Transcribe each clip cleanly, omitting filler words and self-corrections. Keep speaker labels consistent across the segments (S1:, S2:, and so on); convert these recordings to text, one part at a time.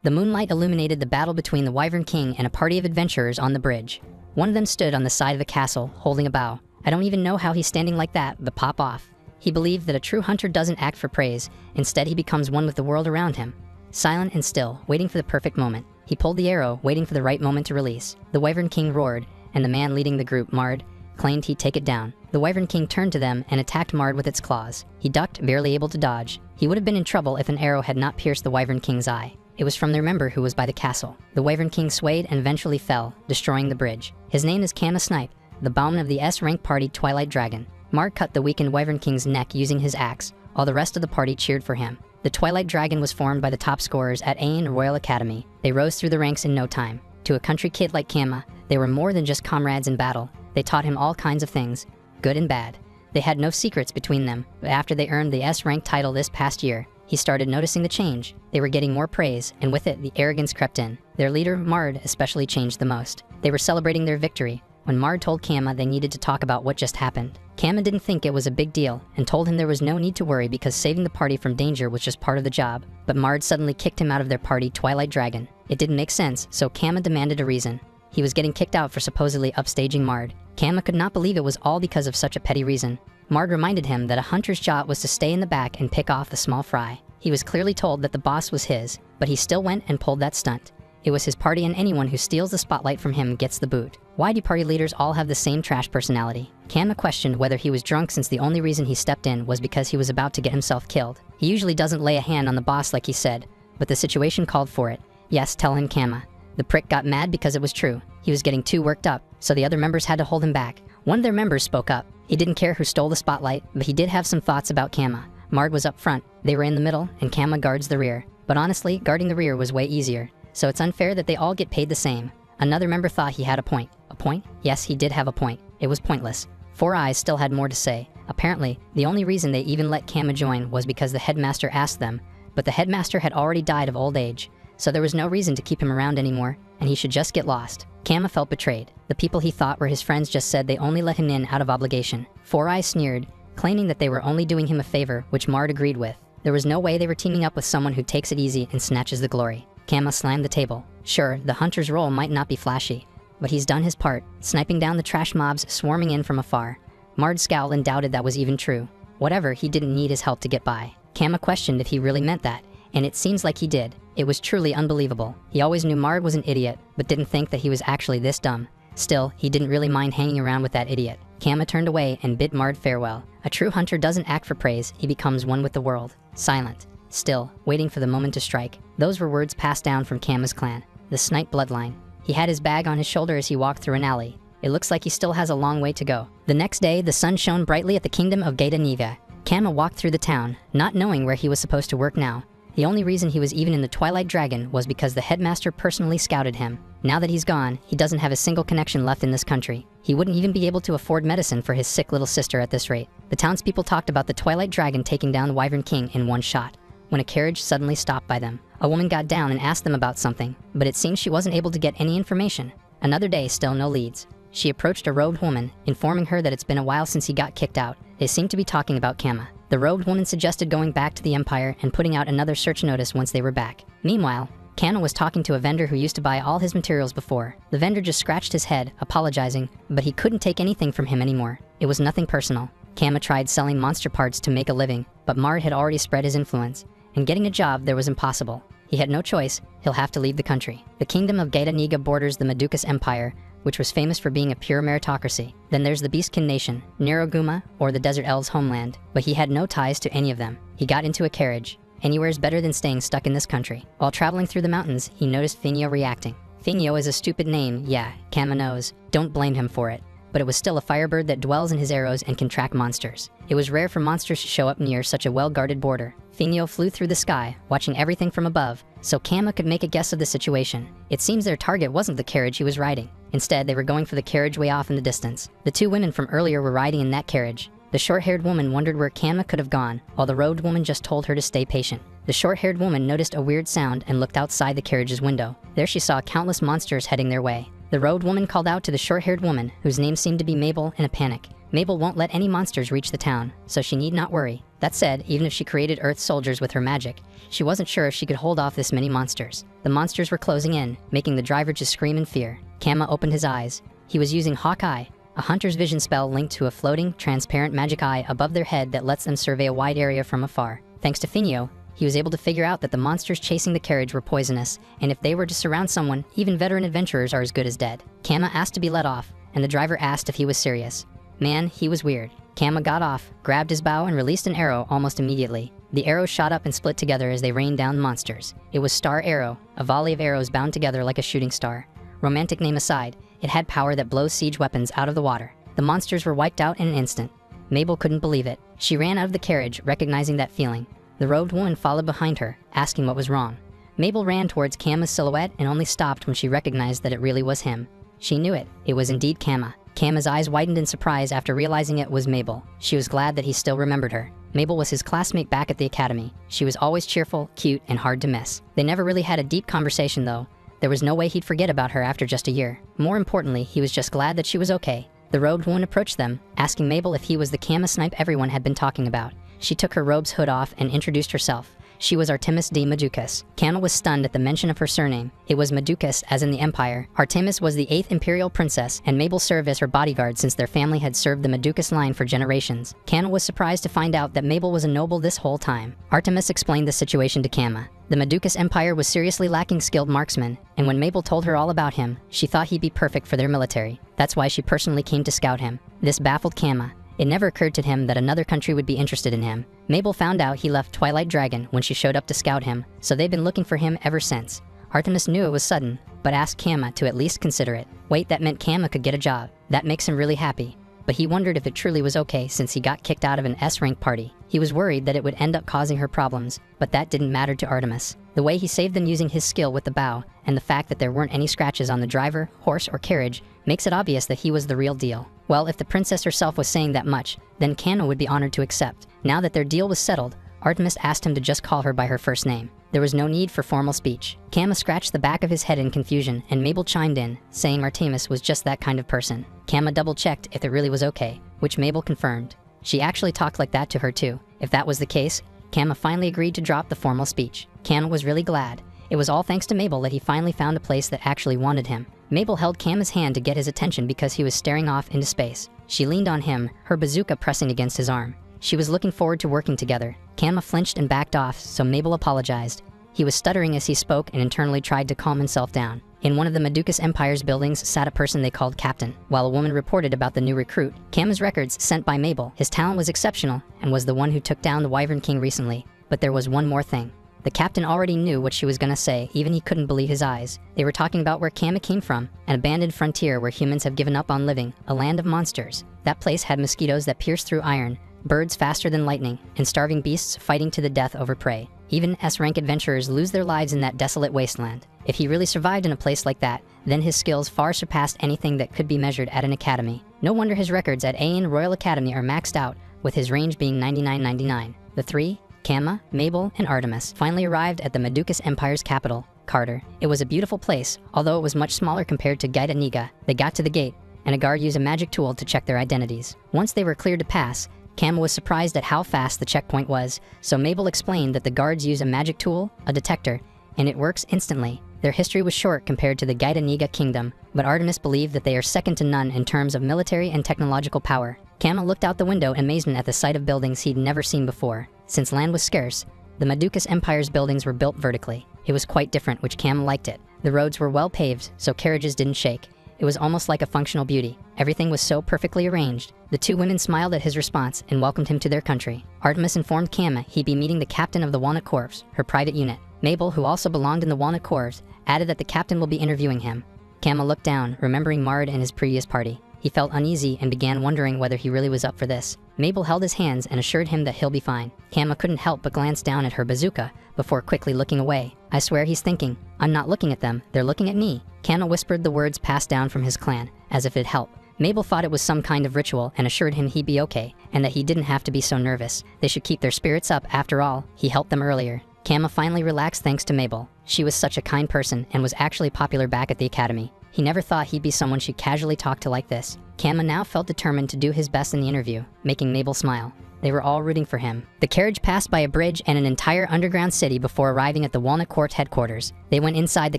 S1: The moonlight illuminated the battle between the Wyvern King and a party of adventurers on the bridge. One of them stood on the side of a castle, holding a bow. I don't even know how he's standing like that, but pop off. He believed that a true hunter doesn't act for praise, instead he becomes one with the world around him. Silent and still, waiting for the perfect moment. He pulled the arrow, waiting for the right moment to release. The Wyvern King roared, and the man leading the group, Mard, claimed he'd take it down. The Wyvern King turned to them and attacked Mard with its claws. He ducked, barely able to dodge. He would have been in trouble if an arrow had not pierced the Wyvern King's eye. It was from their member who was by the castle. The Wyvern King swayed and eventually fell, destroying the bridge. His name is Kama Snipe, the bowman of the S-rank party Twilight Dragon. Mard cut the weakened Wyvern King's neck using his axe, while the rest of the party cheered for him. The Twilight Dragon was formed by the top scorers at Ain Royal Academy. They rose through the ranks in no time. To a country kid like Kama, they were more than just comrades in battle. They taught him all kinds of things, good and bad. They had no secrets between them, but after they earned the S-rank title this past year, he started noticing the change. They were getting more praise, and with it, the arrogance crept in. Their leader, Mard, especially changed the most. They were celebrating their victory when Mard told Kama they needed to talk about what just happened. Kama didn't think it was a big deal and told him there was no need to worry because saving the party from danger was just part of the job. But Mard suddenly kicked him out of their party, Twilight Dragon. It didn't make sense, so Kama demanded a reason. He was getting kicked out for supposedly upstaging Mard. Kama could not believe it was all because of such a petty reason. Mard reminded him that a hunter's job was to stay in the back and pick off the small fry. He was clearly told that the boss was his, but he still went and pulled that stunt. It was his party, and anyone who steals the spotlight from him gets the boot. Why do party leaders all have the same trash personality? Kama questioned whether he was drunk, since the only reason he stepped in was because he was about to get himself killed. He usually doesn't lay a hand on the boss like he said, but the situation called for it. Yes, tell him, Kama. The prick got mad because it was true. He was getting too worked up, so the other members had to hold him back. One of their members spoke up. He didn't care who stole the spotlight, but he did have some thoughts about Kama. Mard was up front, they were in the middle, and Kama guards the rear. But honestly, guarding the rear was way easier, so it's unfair that they all get paid the same. Another member thought he had a point. A point? Yes, he did have a point. It was pointless. Four Eyes still had more to say. Apparently, the only reason they even let Kama join was because the headmaster asked them, but the headmaster had already died of old age, so there was no reason to keep him around anymore, and he should just get lost. Kama felt betrayed. The people he thought were his friends just said they only let him in out of obligation. Four Eyes sneered, claiming that they were only doing him a favor, which Mard agreed with. There was no way they were teaming up with someone who takes it easy and snatches the glory. Kama slammed the table. Sure, the hunter's role might not be flashy, but he's done his part, sniping down the trash mobs swarming in from afar. Mard scowled and doubted that was even true. Whatever, he didn't need his help to get by. Kama questioned if he really meant that, and it seems like he did. It was truly unbelievable. He always knew Mard was an idiot, but didn't think that he was actually this dumb. Still, he didn't really mind hanging around with that idiot. Kama turned away and bid Mard farewell. A true hunter doesn't act for praise, he becomes one with the world. Silent. Still, waiting for the moment to strike. Those were words passed down from Kama's clan, the Snipe bloodline. He had his bag on his shoulder as he walked through an alley. It looks like he still has a long way to go. The next day, the sun shone brightly at the kingdom of Gaeta Niga. Kama walked through the town, not knowing where he was supposed to work now. The only reason he was even in the Twilight Dragon was because the headmaster personally scouted him. Now that he's gone, he doesn't have a single connection left in this country. He wouldn't even be able to afford medicine for his sick little sister at this rate. The townspeople talked about the Twilight Dragon taking down the Wyvern King in one shot, when a carriage suddenly stopped by them. A woman got down and asked them about something, but it seems she wasn't able to get any information. Another day, still no leads. She approached a robed woman, informing her that it's been a while since he got kicked out. They seemed to be talking about Kama. The robed woman suggested going back to the Empire and putting out another search notice once they were back. Meanwhile, Kama was talking to a vendor who used to buy all his materials before. The vendor just scratched his head, apologizing, but he couldn't take anything from him anymore. It was nothing personal. Kama tried selling monster parts to make a living, but Mard had already spread his influence, and getting a job there was impossible. He had no choice, he'll have to leave the country. The kingdom of Gaeta Niga borders the Madukas Empire, which was famous for being a pure meritocracy. Then there's the Beastkin Nation, Naroguma, or the Desert Elves' homeland, but he had no ties to any of them. He got into a carriage. Anywhere's better than staying stuck in this country. While traveling through the mountains, he noticed Finio reacting. Finio is a stupid name, yeah, Kama knows. Don't blame him for it. But it was still a firebird that dwells in his arrows and can track monsters. It was rare for monsters to show up near such a well-guarded border. Finio flew through the sky, watching everything from above, so Kama could make a guess of the situation. It seems their target wasn't the carriage he was riding. Instead, they were going for the carriage way off in the distance. The two women from earlier were riding in that carriage. The short-haired woman wondered where Kama could have gone, while the robed woman just told her to stay patient. The short-haired woman noticed a weird sound and looked outside the carriage's window. There she saw countless monsters heading their way. The robed woman called out to the short-haired woman, whose name seemed to be Mabel, in a panic. Mabel won't let any monsters reach the town, so she need not worry. That said, even if she created Earth soldiers with her magic, she wasn't sure if she could hold off this many monsters. The monsters were closing in, making the driver just scream in fear. Kama opened his eyes. He was using Hawkeye, a hunter's vision spell linked to a floating, transparent magic eye above their head that lets them survey a wide area from afar. Thanks to Finio, he was able to figure out that the monsters chasing the carriage were poisonous, and if they were to surround someone, even veteran adventurers are as good as dead. Kama asked to be let off, and the driver asked if he was serious. Man, he was weird. Kama got off, grabbed his bow, and released an arrow almost immediately. The arrows shot up and split together as they rained down monsters. It was Star Arrow, a volley of arrows bound together like a shooting star. Romantic name aside, it had power that blows siege weapons out of the water. The monsters were wiped out in an instant. Mabel couldn't believe it. She ran out of the carriage, recognizing that feeling. The robed woman followed behind her, asking what was wrong. Mabel ran towards Kama's silhouette and only stopped when she recognized that it really was him. She knew it. It was indeed Kama. Kama's eyes widened in surprise after realizing it was Mabel. She was glad that he still remembered her. Mabel was his classmate back at the academy. She was always cheerful, cute, and hard to miss. They never really had a deep conversation though. There was no way he'd forget about her after just a year. More importantly, he was just glad that she was okay. The robed woman approached them, asking Mabel if he was the Kama snipe everyone had been talking about. She took her robe's hood off and introduced herself. She was Artemis D. Madukas. Kama was stunned at the mention of her surname. It was Madukas, as in the Empire. Artemis was the 8th imperial princess, and Mabel served as her bodyguard since their family had served the Madukas line for generations. Kama was surprised to find out that Mabel was a noble this whole time. Artemis explained the situation to Kama. The Madukas Empire was seriously lacking skilled marksmen, and when Mabel told her all about him, she thought he'd be perfect for their military. That's why she personally came to scout him. This baffled Kama. It never occurred to him that another country would be interested in him. Mabel found out he left Twilight Dragon when she showed up to scout him, so they've been looking for him ever since. Artemis knew it was sudden, but asked Kama to at least consider it. Wait, that meant Kama could get a job. That makes him really happy. But he wondered if it truly was okay since he got kicked out of an S-rank party. He was worried that it would end up causing her problems, but that didn't matter to Artemis. The way he saved them using his skill with the bow, and the fact that there weren't any scratches on the driver, horse, or carriage, makes it obvious that he was the real deal. Well, if the princess herself was saying that much, then Kama would be honored to accept. Now that their deal was settled, Artemis asked him to just call her by her first name. There was no need for formal speech. Kama scratched the back of his head in confusion, and Mabel chimed in, saying Artemis was just that kind of person. Kama double-checked if it really was okay, which Mabel confirmed. She actually talked like that to her too. If that was the case, Kama finally agreed to drop the formal speech. Kama was really glad. It was all thanks to Mabel that he finally found a place that actually wanted him. Mabel held Kama's hand to get his attention because he was staring off into space. She leaned on him, her bazooka pressing against his arm. She was looking forward to working together. Kama flinched and backed off, so Mabel apologized. He was stuttering as he spoke and internally tried to calm himself down. In one of the Madukas Empire's buildings sat a person they called Captain. While a woman reported about the new recruit, Kama's records sent by Mabel. His talent was exceptional and was the one who took down the Wyvern King recently. But there was one more thing. The captain already knew what she was gonna say, even he couldn't believe his eyes. They were talking about where Kama came from, an abandoned frontier where humans have given up on living, a land of monsters. That place had mosquitoes that pierced through iron, birds faster than lightning, and starving beasts fighting to the death over prey. Even S-rank adventurers lose their lives in that desolate wasteland. If he really survived in a place like that, then his skills far surpassed anything that could be measured at an academy. No wonder his records at Aeon Royal Academy are maxed out, with his range being 99.99. The three, Kama, Mabel, and Artemis, finally arrived at the Madukas Empire's capital, Carter. It was a beautiful place, although it was much smaller compared to Gaida Niga. They got to the gate, and a guard used a magic tool to check their identities. Once they were cleared to pass, Kama was surprised at how fast the checkpoint was, so Mabel explained that the guards use a magic tool, a detector, and it works instantly. Their history was short compared to the Gaida Niga kingdom, but Artemis believed that they are second to none in terms of military and technological power. Kama looked out the window in amazement at the sight of buildings he'd never seen before. Since land was scarce, the Madukas Empire's buildings were built vertically. It was quite different, which Kama liked it. The roads were well paved, so carriages didn't shake. It was almost like a functional beauty. Everything was so perfectly arranged. The two women smiled at his response and welcomed him to their country. Artemis informed Kama he'd be meeting the captain of the Walnut Corps, her private unit. Mabel, who also belonged in the Walnut Corps, added that the captain will be interviewing him. Kama looked down, remembering Mard and his previous party. He felt uneasy and began wondering whether he really was up for this. Mabel held his hands and assured him that he'll be fine. Kama couldn't help but glance down at her bazooka before quickly looking away. I swear he's thinking, I'm not looking at them, they're looking at me. Kama whispered the words passed down from his clan, as if it'd help. Mabel thought it was some kind of ritual and assured him he'd be okay, and that he didn't have to be so nervous. They should keep their spirits up, after all, he helped them earlier. Kama finally relaxed thanks to Mabel. She was such a kind person and was actually popular back at the academy. He never thought he'd be someone she'd casually talk to like this. Kama now felt determined to do his best in the interview, making Mabel smile. They were all rooting for him. The carriage passed by a bridge and an entire underground city before arriving at the Walnut Court headquarters. They went inside the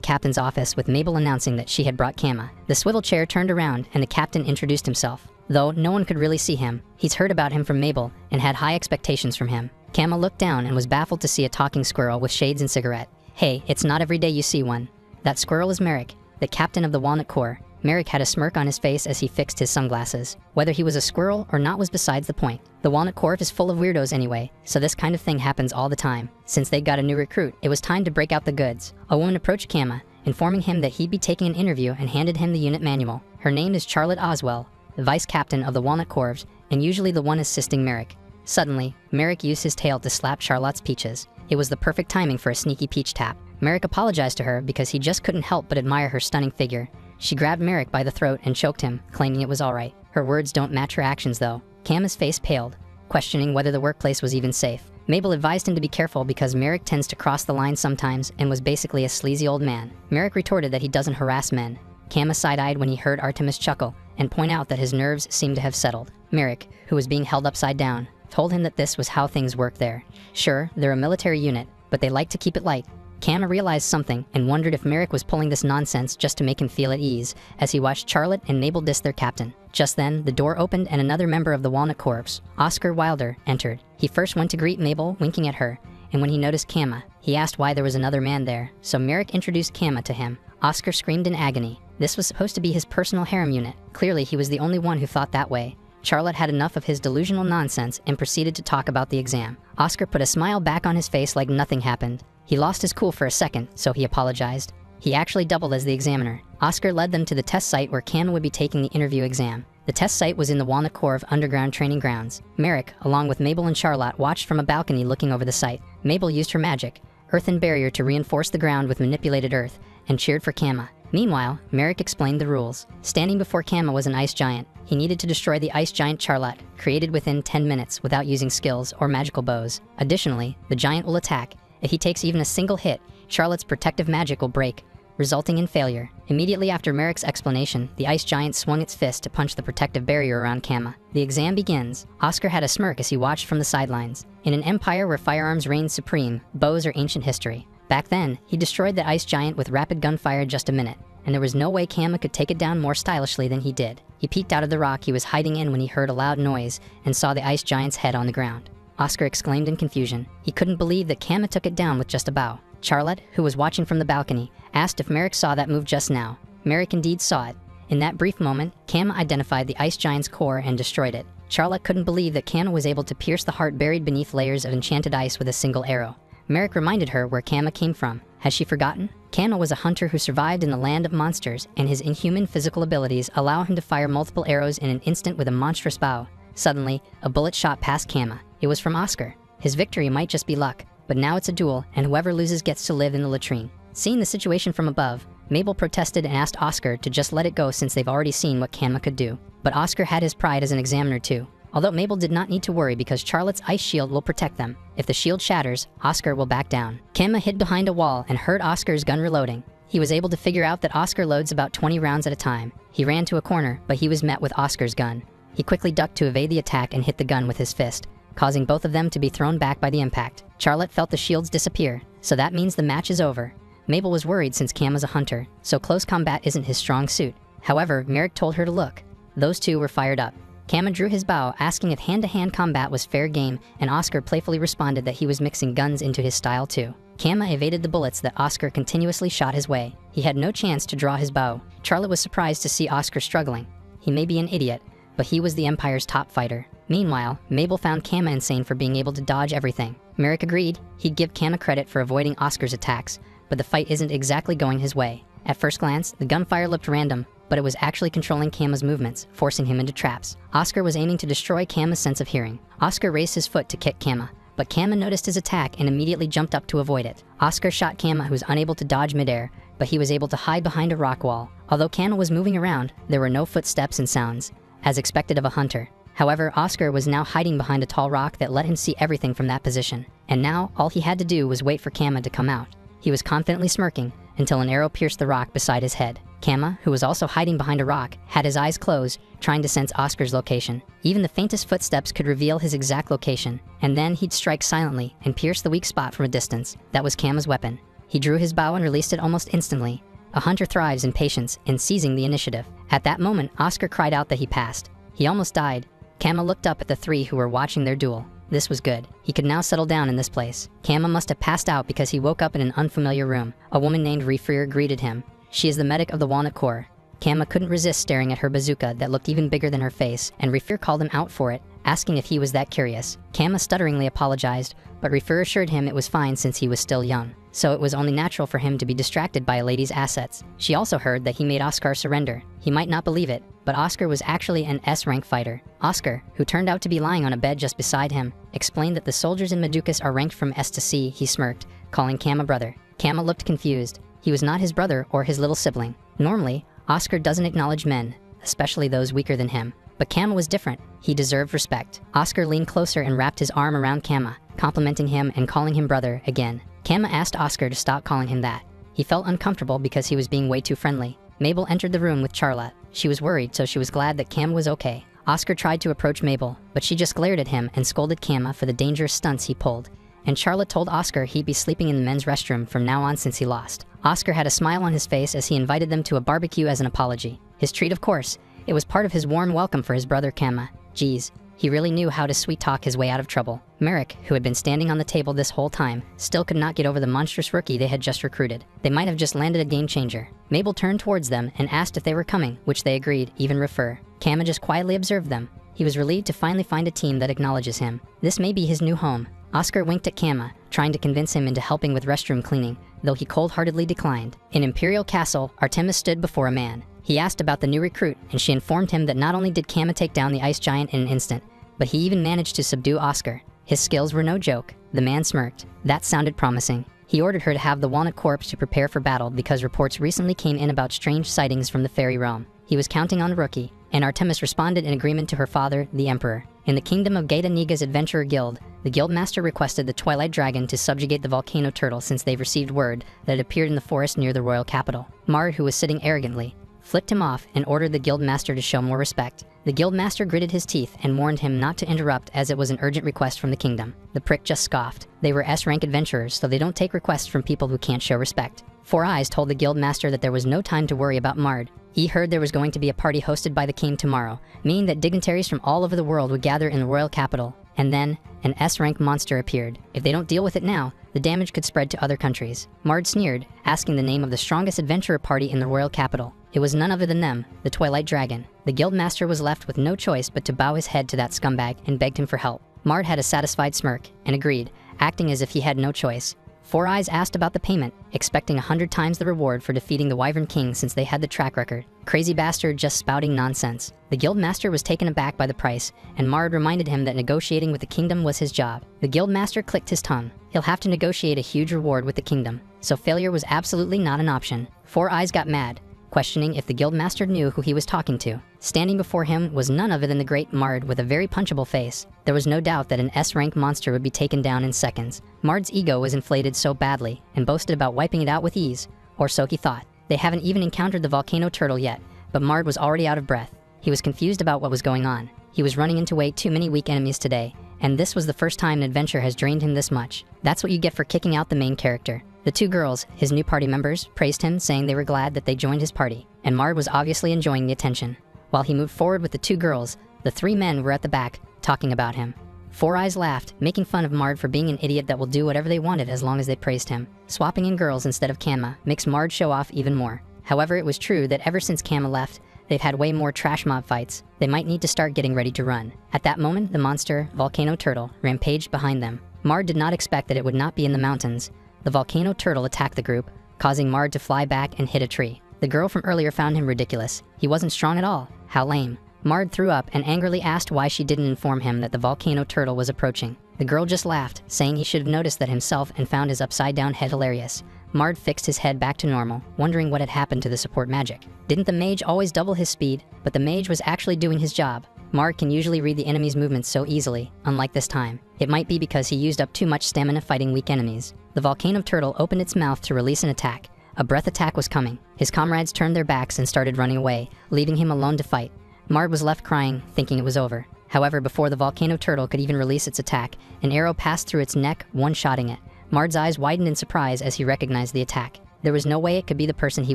S1: captain's office with Mabel announcing that she had brought Kama. The swivel chair turned around and the captain introduced himself. Though no one could really see him, he's heard about him from Mabel and had high expectations from him. Kama looked down and was baffled to see a talking squirrel with shades and cigarette. Hey, it's not every day you see one. That squirrel is Merrick, the captain of the Walnut Corps. Merrick had a smirk on his face as he fixed his sunglasses. Whether he was a squirrel or not was besides the point. The Walnut Corps is full of weirdos anyway, so this kind of thing happens all the time. Since they got a new recruit, it was time to break out the goods. A woman approached Kama, informing him that he'd be taking an interview and handed him the unit manual. Her name is Charlotte Oswell, the vice captain of the Walnut Corps, and usually the one assisting Merrick. Suddenly, Merrick used his tail to slap Charlotte's peaches. It was the perfect timing for a sneaky peach tap. Merrick apologized to her because he just couldn't help but admire her stunning figure. She grabbed Merrick by the throat and choked him, claiming it was alright. Her words don't match her actions though. Kama's face paled, questioning whether the workplace was even safe. Mabel advised him to be careful because Merrick tends to cross the line sometimes and was basically a sleazy old man. Merrick retorted that he doesn't harass men. Kama side-eyed when he heard Artemis chuckle and point out that his nerves seemed to have settled. Merrick, who was being held upside down, told him that this was how things work there. Sure, they're a military unit, but they like to keep it light. Kama realized something and wondered if Merrick was pulling this nonsense just to make him feel at ease as he watched Charlotte and Mabel diss their captain. Just then, the door opened and another member of the Walnut Corps, Oscar Wilder, entered. He first went to greet Mabel, winking at her, and when he noticed Kama, he asked why there was another man there, so Merrick introduced Kama to him. Oscar screamed in agony. This was supposed to be his personal harem unit. Clearly, he was the only one who thought that way. Charlotte had enough of his delusional nonsense and proceeded to talk about the exam. Oscar put a smile back on his face like nothing happened. He lost his cool for a second, so he apologized. He actually doubled as the examiner. Oscar led them to the test site where Kama would be taking the interview exam. The test site was in the Walnut Corps underground training grounds. Merrick, along with Mabel and Charlotte, watched from a balcony looking over the site. Mabel used her magic, earthen barrier, to reinforce the ground with manipulated earth, and cheered for Kama. Meanwhile, Merrick explained the rules. Standing before Kama was an ice giant. He needed to destroy the ice giant Charlotte, created within 10 minutes without using skills or magical bows. Additionally, the giant will attack. If he takes even a single hit, Charlotte's protective magic will break, resulting in failure. Immediately after Merrick's explanation, the ice giant swung its fist to punch the protective barrier around Kama. The exam begins. Oscar had a smirk as he watched from the sidelines. In an empire where firearms reigned supreme, bows are ancient history. Back then, he destroyed the ice giant with rapid gunfire in just a minute, and there was no way Kama could take it down more stylishly than he did. He peeked out of the rock he was hiding in when he heard a loud noise and saw the ice giant's head on the ground. Oscar exclaimed in confusion. He couldn't believe that Kama took it down with just a bow. Charlotte, who was watching from the balcony, asked if Merrick saw that move just now. Merrick indeed saw it. In that brief moment, Kama identified the ice giant's core and destroyed it. Charlotte couldn't believe that Kama was able to pierce the heart buried beneath layers of enchanted ice with a single arrow. Merrick reminded her where Kama came from. Had she forgotten? Kama was a hunter who survived in the land of monsters, and his inhuman physical abilities allow him to fire multiple arrows in an instant with a monstrous bow. Suddenly, a bullet shot past Kama. It was from Oscar. His victory might just be luck, but now it's a duel, and whoever loses gets to live in the latrine. Seeing the situation from above, Mabel protested and asked Oscar to just let it go since they've already seen what Kama could do. But Oscar had his pride as an examiner too. Although Mabel did not need to worry because Charlotte's ice shield will protect them. If the shield shatters, Oscar will back down. Kama hid behind a wall and heard Oscar's gun reloading. He was able to figure out that Oscar loads about 20 rounds at a time. He ran to a corner, but he was met with Oscar's gun. He quickly ducked to evade the attack and hit the gun with his fist, causing both of them to be thrown back by the impact. Charlotte felt the shields disappear, so that means the match is over. Mabel was worried since Kama's a hunter, so close combat isn't his strong suit. However, Merrick told her to look. Those two were fired up. Kama drew his bow, asking if hand-to-hand combat was fair game, and Oscar playfully responded that he was mixing guns into his style too. Kama evaded the bullets that Oscar continuously shot his way. He had no chance to draw his bow. Charlotte was surprised to see Oscar struggling. He may be an idiot, but he was the Empire's top fighter. Meanwhile, Mabel found Kama insane for being able to dodge everything. Merrick agreed. He'd give Kama credit for avoiding Oscar's attacks, but the fight isn't exactly going his way. At first glance, the gunfire looked random, but it was actually controlling Kama's movements, forcing him into traps. Oscar was aiming to destroy Kama's sense of hearing. Oscar raised his foot to kick Kama, but Kama noticed his attack and immediately jumped up to avoid it. Oscar shot Kama, who was unable to dodge midair, but he was able to hide behind a rock wall. Although Kama was moving around, there were no footsteps and sounds, as expected of a hunter. However, Oscar was now hiding behind a tall rock that let him see everything from that position. And now, all he had to do was wait for Kama to come out. He was confidently smirking until an arrow pierced the rock beside his head. Kama, who was also hiding behind a rock, had his eyes closed, trying to sense Oscar's location. Even the faintest footsteps could reveal his exact location, and then he'd strike silently and pierce the weak spot from a distance. That was Kama's weapon. He drew his bow and released it almost instantly. A hunter thrives in patience in seizing the initiative. At that moment, Oscar cried out that he passed. He almost died. Kama looked up at the three who were watching their duel. This was good. He could now settle down in this place. Kama must have passed out because he woke up in an unfamiliar room. A woman named Refrier greeted him. She is the medic of the Walnut Corps. Kama couldn't resist staring at her bazooka that looked even bigger than her face, and Refrier called him out for it, asking if he was that curious. Kama stutteringly apologized, but Refrier assured him it was fine since he was still young, so it was only natural for him to be distracted by a lady's assets. She also heard that he made Oscar surrender. He might not believe it, but Oscar was actually an S-rank fighter. Oscar, who turned out to be lying on a bed just beside him, explained that the soldiers in Madukas are ranked from S to C. He smirked, calling Kama brother. Kama looked confused. He was not his brother or his little sibling. Normally, Oscar doesn't acknowledge men, especially those weaker than him. But Kama was different. He deserved respect. Oscar leaned closer and wrapped his arm around Kama, complimenting him and calling him brother again. Kama asked Oscar to stop calling him that. He felt uncomfortable because he was being way too friendly. Mabel entered the room with Charlotte. She was worried, so she was glad that Kama was okay. Oscar tried to approach Mabel, but she just glared at him and scolded Kama for the dangerous stunts he pulled. And Charlotte told Oscar he'd be sleeping in the men's restroom from now on since he lost. Oscar had a smile on his face as he invited them to a barbecue as an apology. His treat, of course. It was part of his warm welcome for his brother Kama. Geez, he really knew how to sweet-talk his way out of trouble. Merrick, who had been standing on the table this whole time, still could not get over the monstrous rookie they had just recruited. They might have just landed a game-changer. Mabel turned towards them and asked if they were coming, which they agreed, even Refer. Kama just quietly observed them. He was relieved to finally find a team that acknowledges him. This may be his new home. Oscar winked at Kama, trying to convince him into helping with restroom cleaning, though he cold-heartedly declined. In Imperial Castle, Artemis stood before a man. He asked about the new recruit, and she informed him that not only did Kama take down the ice giant in an instant, but he even managed to subdue Oscar. His skills were no joke. The man smirked. That sounded promising. He ordered her to have the Walnut Corps to prepare for battle because reports recently came in about strange sightings from the fairy realm. He was counting on the rookie, and Artemis responded in agreement to her father, the Emperor. In the kingdom of Gaeta Niga's Adventurer Guild, the Guildmaster requested the Twilight Dragon to subjugate the volcano turtle since they've received word that it appeared in the forest near the royal capital. Mard, who was sitting arrogantly, flipped him off and ordered the Guildmaster to show more respect. The Guildmaster gritted his teeth and warned him not to interrupt as it was an urgent request from the kingdom. The prick just scoffed. They were S-rank adventurers, so they don't take requests from people who can't show respect. Four Eyes told the Guildmaster that there was no time to worry about Mard. He heard there was going to be a party hosted by the king tomorrow, meaning that dignitaries from all over the world would gather in the royal capital. And then, an S-rank monster appeared. If they don't deal with it now, the damage could spread to other countries. Mard sneered, asking the name of the strongest adventurer party in the royal capital. It was none other than them, the Twilight Dragon. The Guildmaster was left with no choice but to bow his head to that scumbag and begged him for help. Mard had a satisfied smirk, and agreed, acting as if he had no choice. Four Eyes asked about the payment, expecting 100 times the reward for defeating the Wyvern King since they had the track record. Crazy bastard just spouting nonsense. The Guildmaster was taken aback by the price, and Mard reminded him that negotiating with the kingdom was his job. The Guildmaster clicked his tongue. He'll have to negotiate a huge reward with the kingdom, so failure was absolutely not an option. Four Eyes got mad, questioning if the Guildmaster knew who he was talking to. Standing before him was none other than the great Mard with a very punchable face. There was no doubt that an S-rank monster would be taken down in seconds. Mard's ego was inflated so badly, and boasted about wiping it out with ease, or so he thought. They haven't even encountered the volcano turtle yet, but Mard was already out of breath. He was confused about what was going on. He was running into way too many weak enemies today, and this was the first time an adventure has drained him this much. That's what you get for kicking out the main character. The two girls, his new party members, praised him, saying they were glad that they joined his party, and Mard was obviously enjoying the attention. While he moved forward with the two girls, the three men were at the back, talking about him. Four Eyes laughed, making fun of Mard for being an idiot that will do whatever they wanted as long as they praised him. Swapping in girls instead of Kama makes Mard show off even more. However, it was true that ever since Kama left, they've had way more trash mob fights. They might need to start getting ready to run. At that moment, the monster, Volcano Turtle, rampaged behind them. Mard did not expect that it would not be in the mountains. The Volcano Turtle attacked the group, causing Mard to fly back and hit a tree. The girl from earlier found him ridiculous. He wasn't strong at all. How lame. Mard threw up and angrily asked why she didn't inform him that the Volcano Turtle was approaching. The girl just laughed, saying he should have noticed that himself and found his upside-down head hilarious. Mard fixed his head back to normal, wondering what had happened to the support magic. Didn't the mage always double his speed? But the mage was actually doing his job. Mard can usually read the enemy's movements so easily, unlike this time. It might be because he used up too much stamina fighting weak enemies. The Volcano Turtle opened its mouth to release an attack. A breath attack was coming. His comrades turned their backs and started running away, leaving him alone to fight. Mard was left crying, thinking it was over. However, before the volcano turtle could even release its attack, an arrow passed through its neck, one-shotting it. Mard's eyes widened in surprise as he recognized the attack. There was no way it could be the person he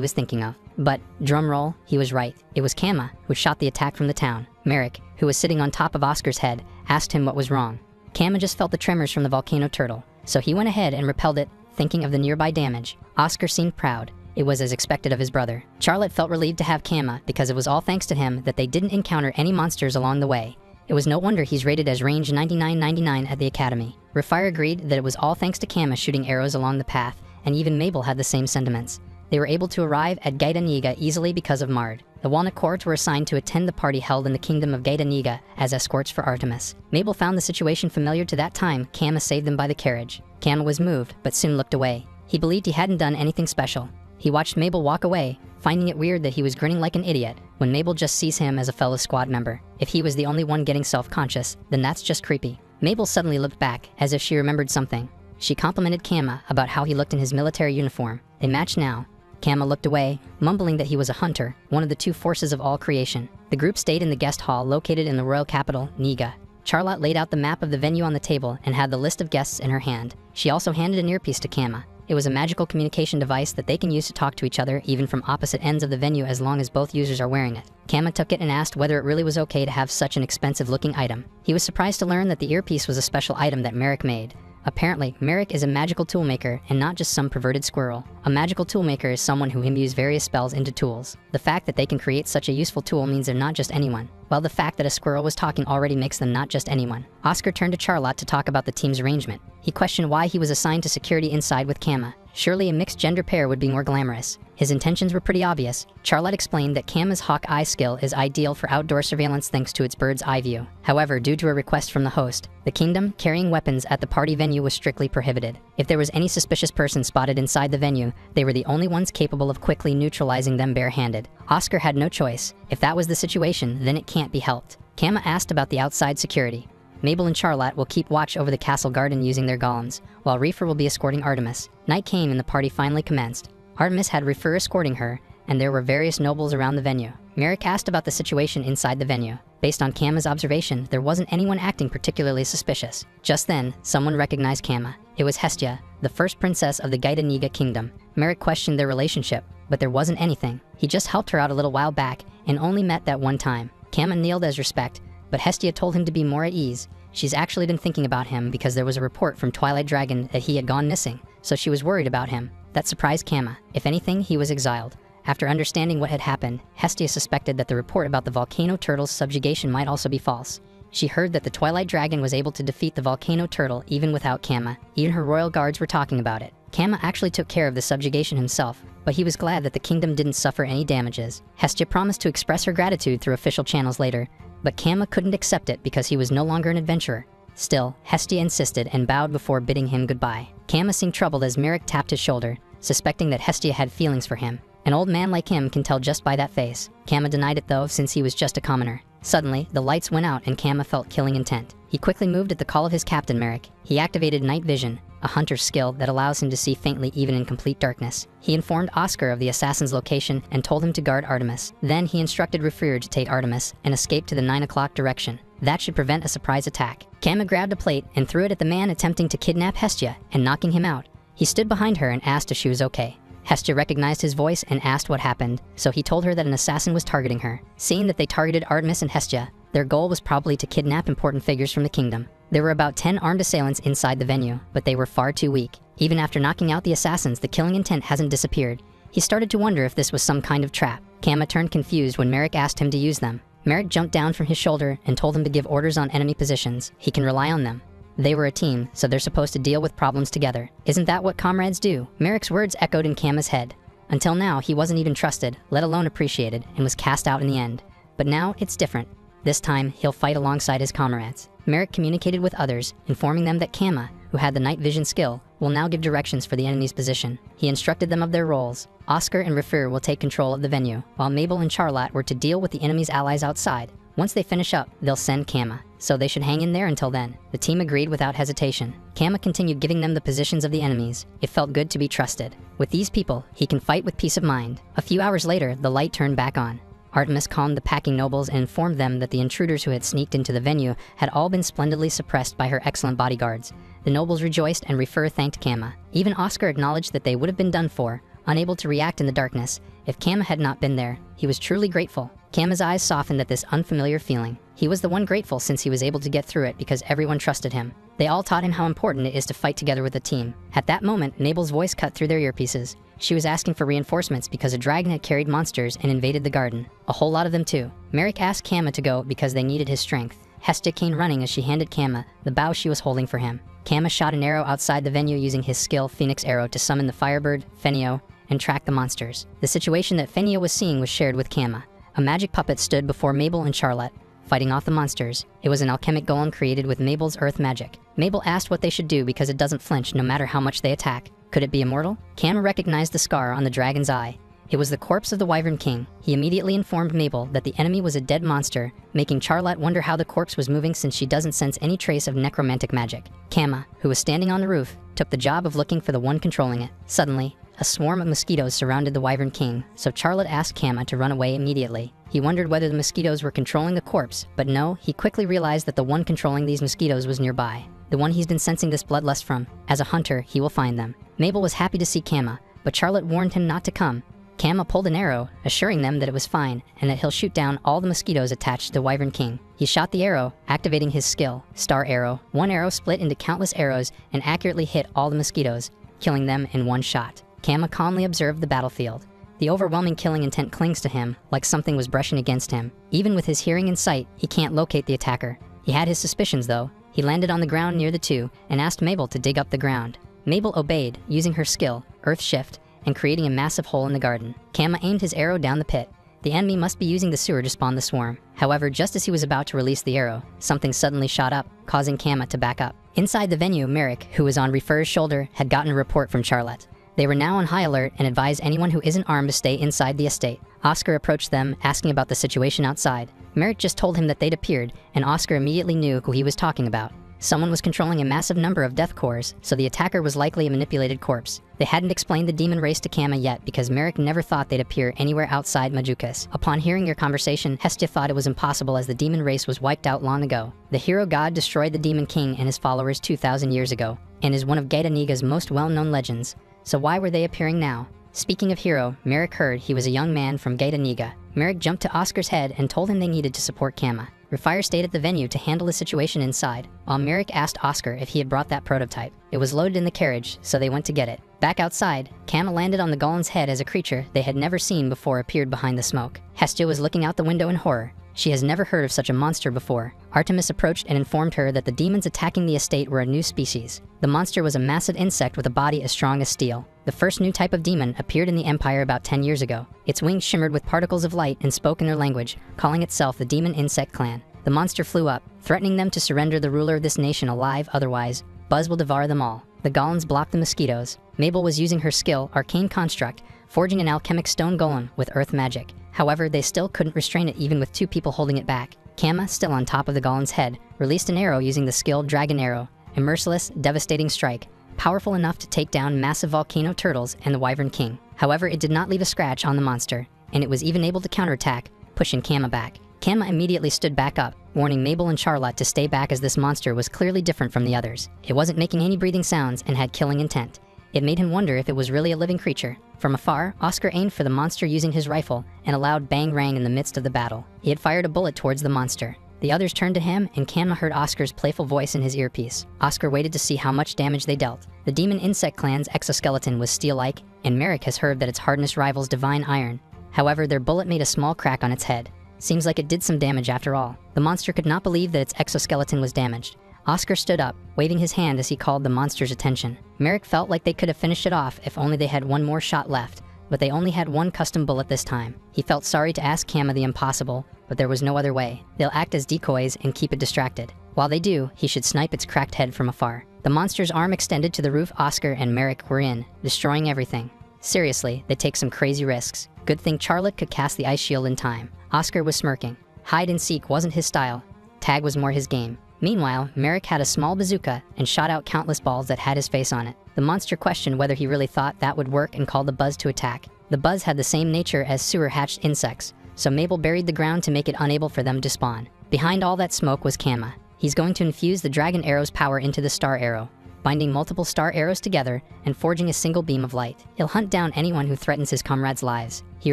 S1: was thinking of. But, drumroll, he was right. It was Kama, who shot the attack from the town. Merrick, who was sitting on top of Oscar's head, asked him what was wrong. Kama just felt the tremors from the volcano turtle, so he went ahead and repelled it, thinking of the nearby damage. Oscar seemed proud. It was as expected of his brother. Charlotte felt relieved to have Kama because it was all thanks to him that they didn't encounter any monsters along the way. It was no wonder he's rated as range 9999 at the academy. Rafire agreed that it was all thanks to Kama shooting arrows along the path, and even Mabel had the same sentiments. They were able to arrive at Gaida Niga easily because of Mard. The Walnut Courts were assigned to attend the party held in the kingdom of Gaida Niga as escorts for Artemis. Mabel found the situation familiar to that time Kama saved them by the carriage. Kama was moved, but soon looked away. He believed he hadn't done anything special. He watched Mabel walk away, finding it weird that he was grinning like an idiot when Mabel just sees him as a fellow squad member. If he was the only one getting self-conscious, then that's just creepy. Mabel suddenly looked back, as if she remembered something. She complimented Kama about how he looked in his military uniform. They matched now. Kama looked away, mumbling that he was a hunter, one of the two forces of all creation. The group stayed in the guest hall located in the royal capital, Niga. Charlotte laid out the map of the venue on the table and had the list of guests in her hand. She also handed an earpiece to Kama. It was a magical communication device that they can use to talk to each other even from opposite ends of the venue as long as both users are wearing it. Kama took it and asked whether it really was okay to have such an expensive-looking item. He was surprised to learn that the earpiece was a special item that Merrick made. Apparently, Merrick is a magical toolmaker and not just some perverted squirrel. A magical toolmaker is someone who imbues various spells into tools. The fact that they can create such a useful tool means they're not just anyone. Well, the fact that a squirrel was talking already makes them not just anyone. Oscar turned to Charlotte to talk about the team's arrangement. He questioned why he was assigned to security inside with Kama. Surely a mixed-gender pair would be more glamorous. His intentions were pretty obvious. Charlotte explained that Kama's hawk eye skill is ideal for outdoor surveillance thanks to its bird's eye view. However, due to a request from the host, the kingdom carrying weapons at the party venue was strictly prohibited. If there was any suspicious person spotted inside the venue, they were the only ones capable of quickly neutralizing them barehanded. Oscar had no choice. If that was the situation, then it can't be helped. Kama asked about the outside security. Mabel and Charlotte will keep watch over the castle garden using their golems, while Reefer will be escorting Artemis. Night came and the party finally commenced. Artemis had Reefer escorting her, and there were various nobles around the venue. Merrick asked about the situation inside the venue. Based on Kama's observation, there wasn't anyone acting particularly suspicious. Just then, someone recognized Kama. It was Hestia, the first princess of the Gaida Niga kingdom. Merrick questioned their relationship, but there wasn't anything. He just helped her out a little while back, and only met that one time. Kama kneeled as respect, but Hestia told him to be more at ease. She's actually been thinking about him because there was a report from Twilight Dragon that he had gone missing, so she was worried about him. That surprised Kama. If anything, he was exiled. After understanding what had happened, Hestia suspected that the report about the volcano turtle's subjugation might also be false. She heard that the Twilight Dragon was able to defeat the volcano turtle even without Kama. Even her royal guards were talking about it. Kama actually took care of the subjugation himself, but he was glad that the kingdom didn't suffer any damages. Hestia promised to express her gratitude through official channels later, but Kama couldn't accept it because he was no longer an adventurer. Still, Hestia insisted and bowed before bidding him goodbye. Kama seemed troubled as Merrick tapped his shoulder, suspecting that Hestia had feelings for him. An old man like him can tell just by that face. Kama denied it though, since he was just a commoner. Suddenly, the lights went out and Kama felt killing intent. He quickly moved at the call of his captain Merrick. He activated night vision, a hunter's skill that allows him to see faintly even in complete darkness. He informed Oscar of the assassin's location and told him to guard Artemis. Then he instructed Refer to take Artemis and escape to the 9 o'clock direction. That should prevent a surprise attack. Kama grabbed a plate and threw it at the man attempting to kidnap Hestia and knocking him out. He stood behind her and asked if she was okay. Hestia recognized his voice and asked what happened, so he told her that an assassin was targeting her. Seeing that they targeted Artemis and Hestia, their goal was probably to kidnap important figures from the kingdom. There were about 10 armed assailants inside the venue, but they were far too weak. Even after knocking out the assassins, the killing intent hasn't disappeared. He started to wonder if this was some kind of trap. Kama turned confused when Merrick asked him to use them. Merrick jumped down from his shoulder and told him to give orders on enemy positions. He can rely on them. They were a team, so they're supposed to deal with problems together. Isn't that what comrades do? Merrick's words echoed in Kama's head. Until now, he wasn't even trusted, let alone appreciated, and was cast out in the end. But now, it's different. This time, he'll fight alongside his comrades. Merrick communicated with others, informing them that Kama, who had the night vision skill, will now give directions for the enemy's position. He instructed them of their roles. Oscar and Rafir will take control of the venue, while Mabel and Charlotte were to deal with the enemy's allies outside. Once they finish up, they'll send Kama, so they should hang in there until then. The team agreed without hesitation. Kama continued giving them the positions of the enemies. It felt good to be trusted. With these people, he can fight with peace of mind. A few hours later, the light turned back on. Artemis calmed the packing nobles and informed them that the intruders who had sneaked into the venue had all been splendidly suppressed by her excellent bodyguards. The nobles rejoiced and Rafir thanked Kama. Even Oscar acknowledged that they would have been done for, unable to react in the darkness. If Kama had not been there, he was truly grateful. Kama's eyes softened at this unfamiliar feeling. He was the one grateful since he was able to get through it because everyone trusted him. They all taught him how important it is to fight together with a team. At that moment, Mabel's voice cut through their earpieces. She was asking for reinforcements because a dragon had carried monsters and invaded the garden. A whole lot of them too. Merrick asked Kama to go because they needed his strength. Hestia came running as she handed Kama the bow she was holding for him. Kama shot an arrow outside the venue using his skill Phoenix Arrow to summon the Firebird, Fenio, and track the monsters. The situation that Fenio was seeing was shared with Kama. A magic puppet stood before Mabel and Charlotte, fighting off the monsters. It was an alchemic golem created with Mabel's earth magic. Mabel asked what they should do because it doesn't flinch no matter how much they attack. Could it be immortal? Kama recognized the scar on the dragon's eye. It was the corpse of the Wyvern King. He immediately informed Mabel that the enemy was a dead monster, making Charlotte wonder how the corpse was moving since she doesn't sense any trace of necromantic magic. Kama, who was standing on the roof, took the job of looking for the one controlling it. Suddenly, a swarm of mosquitoes surrounded the Wyvern King, so Charlotte asked Kama to run away immediately. He wondered whether the mosquitoes were controlling the corpse, but no, he quickly realized that the one controlling these mosquitoes was nearby. The one he's been sensing this bloodlust from. As a hunter, he will find them. Mabel was happy to see Kama, but Charlotte warned him not to come. Kama pulled an arrow, assuring them that it was fine and that he'll shoot down all the mosquitoes attached to Wyvern King. He shot the arrow, activating his skill, Star Arrow. One arrow split into countless arrows and accurately hit all the mosquitoes, killing them in one shot. Kama calmly observed the battlefield. The overwhelming killing intent clings to him, like something was brushing against him. Even with his hearing and sight, he can't locate the attacker. He had his suspicions though. He landed on the ground near the two and asked Mabel to dig up the ground. Mabel obeyed, using her skill, Earth Shift, and creating a massive hole in the garden. Kama aimed his arrow down the pit. The enemy must be using the sewer to spawn the swarm. However, just as he was about to release the arrow, something suddenly shot up, causing Kama to back up. Inside the venue, Merrick, who was on Rafir's shoulder, had gotten a report from Charlotte. They were now on high alert and advised anyone who isn't armed to stay inside the estate. Oscar approached them, asking about the situation outside. Merrick just told him that they'd appeared, and Oscar immediately knew who he was talking about. Someone was controlling a massive number of death cores, so the attacker was likely a manipulated corpse. They hadn't explained the demon race to Kama yet because Merrick never thought they'd appear anywhere outside Majukas. Upon hearing their conversation, Hestia thought it was impossible as the demon race was wiped out long ago. The hero god destroyed the demon king and his followers 2,000 years ago, and is one of Gaeta Niga's most well-known legends. So why were they appearing now? Speaking of hero, Merrick heard he was a young man from Gaeta Niga. Merrick jumped to Oscar's head and told him they needed to support Kama. Rafir stayed at the venue to handle the situation inside, while Merrick asked Oscar if he had brought that prototype. It was loaded in the carriage, so they went to get it. Back outside, Kama landed on the golem's head as a creature they had never seen before appeared behind the smoke. Hestia was looking out the window in horror. She has never heard of such a monster before. Artemis approached and informed her that the demons attacking the estate were a new species. The monster was a massive insect with a body as strong as steel. The first new type of demon appeared in the Empire about 10 years ago. Its wings shimmered with particles of light and spoke in their language, calling itself the Demon Insect Clan. The monster flew up, threatening them to surrender the ruler of this nation alive, otherwise, Buzz will devour them all. The golems blocked the mosquitoes. Mabel was using her skill, Arcane Construct, forging an alchemic stone golem with earth magic. However, they still couldn't restrain it even with two people holding it back. Kama, still on top of the golem's head, released an arrow using the skill Dragon Arrow, a merciless, devastating strike, powerful enough to take down massive volcano turtles and the Wyvern King. However, it did not leave a scratch on the monster, and it was even able to counterattack, pushing Kama back. Kama immediately stood back up, warning Mabel and Charlotte to stay back as this monster was clearly different from the others. It wasn't making any breathing sounds and had killing intent. It made him wonder if it was really a living creature. From afar, Oscar aimed for the monster using his rifle, and a loud bang rang in the midst of the battle. He had fired a bullet towards the monster. The others turned to him, and Kama heard Oscar's playful voice in his earpiece. Oscar waited to see how much damage they dealt. The Demon Insect Clan's exoskeleton was steel-like, and Merrick has heard that its hardness rivals divine iron. However, their bullet made a small crack on its head. Seems like it did some damage after all. The monster could not believe that its exoskeleton was damaged. Oscar stood up, waving his hand as he called the monster's attention. Merrick felt like they could have finished it off if only they had one more shot left, but they only had one custom bullet this time. He felt sorry to ask Kama the impossible, but there was no other way. They'll act as decoys and keep it distracted. While they do, he should snipe its cracked head from afar. The monster's arm extended to the roof Oscar and Merrick were in, destroying everything. Seriously, they take some crazy risks. Good thing Charlotte could cast the ice shield in time. Oscar was smirking. Hide and seek wasn't his style. Tag was more his game. Meanwhile, Merrick had a small bazooka and shot out countless balls that had his face on it. The monster questioned whether he really thought that would work and called the buzz to attack. The buzz had the same nature as sewer-hatched insects, so Mabel buried the ground to make it unable for them to spawn. Behind all that smoke was Kama. He's going to infuse the dragon arrow's power into the star arrow, binding multiple star arrows together and forging a single beam of light. He'll hunt down anyone who threatens his comrades' lives. He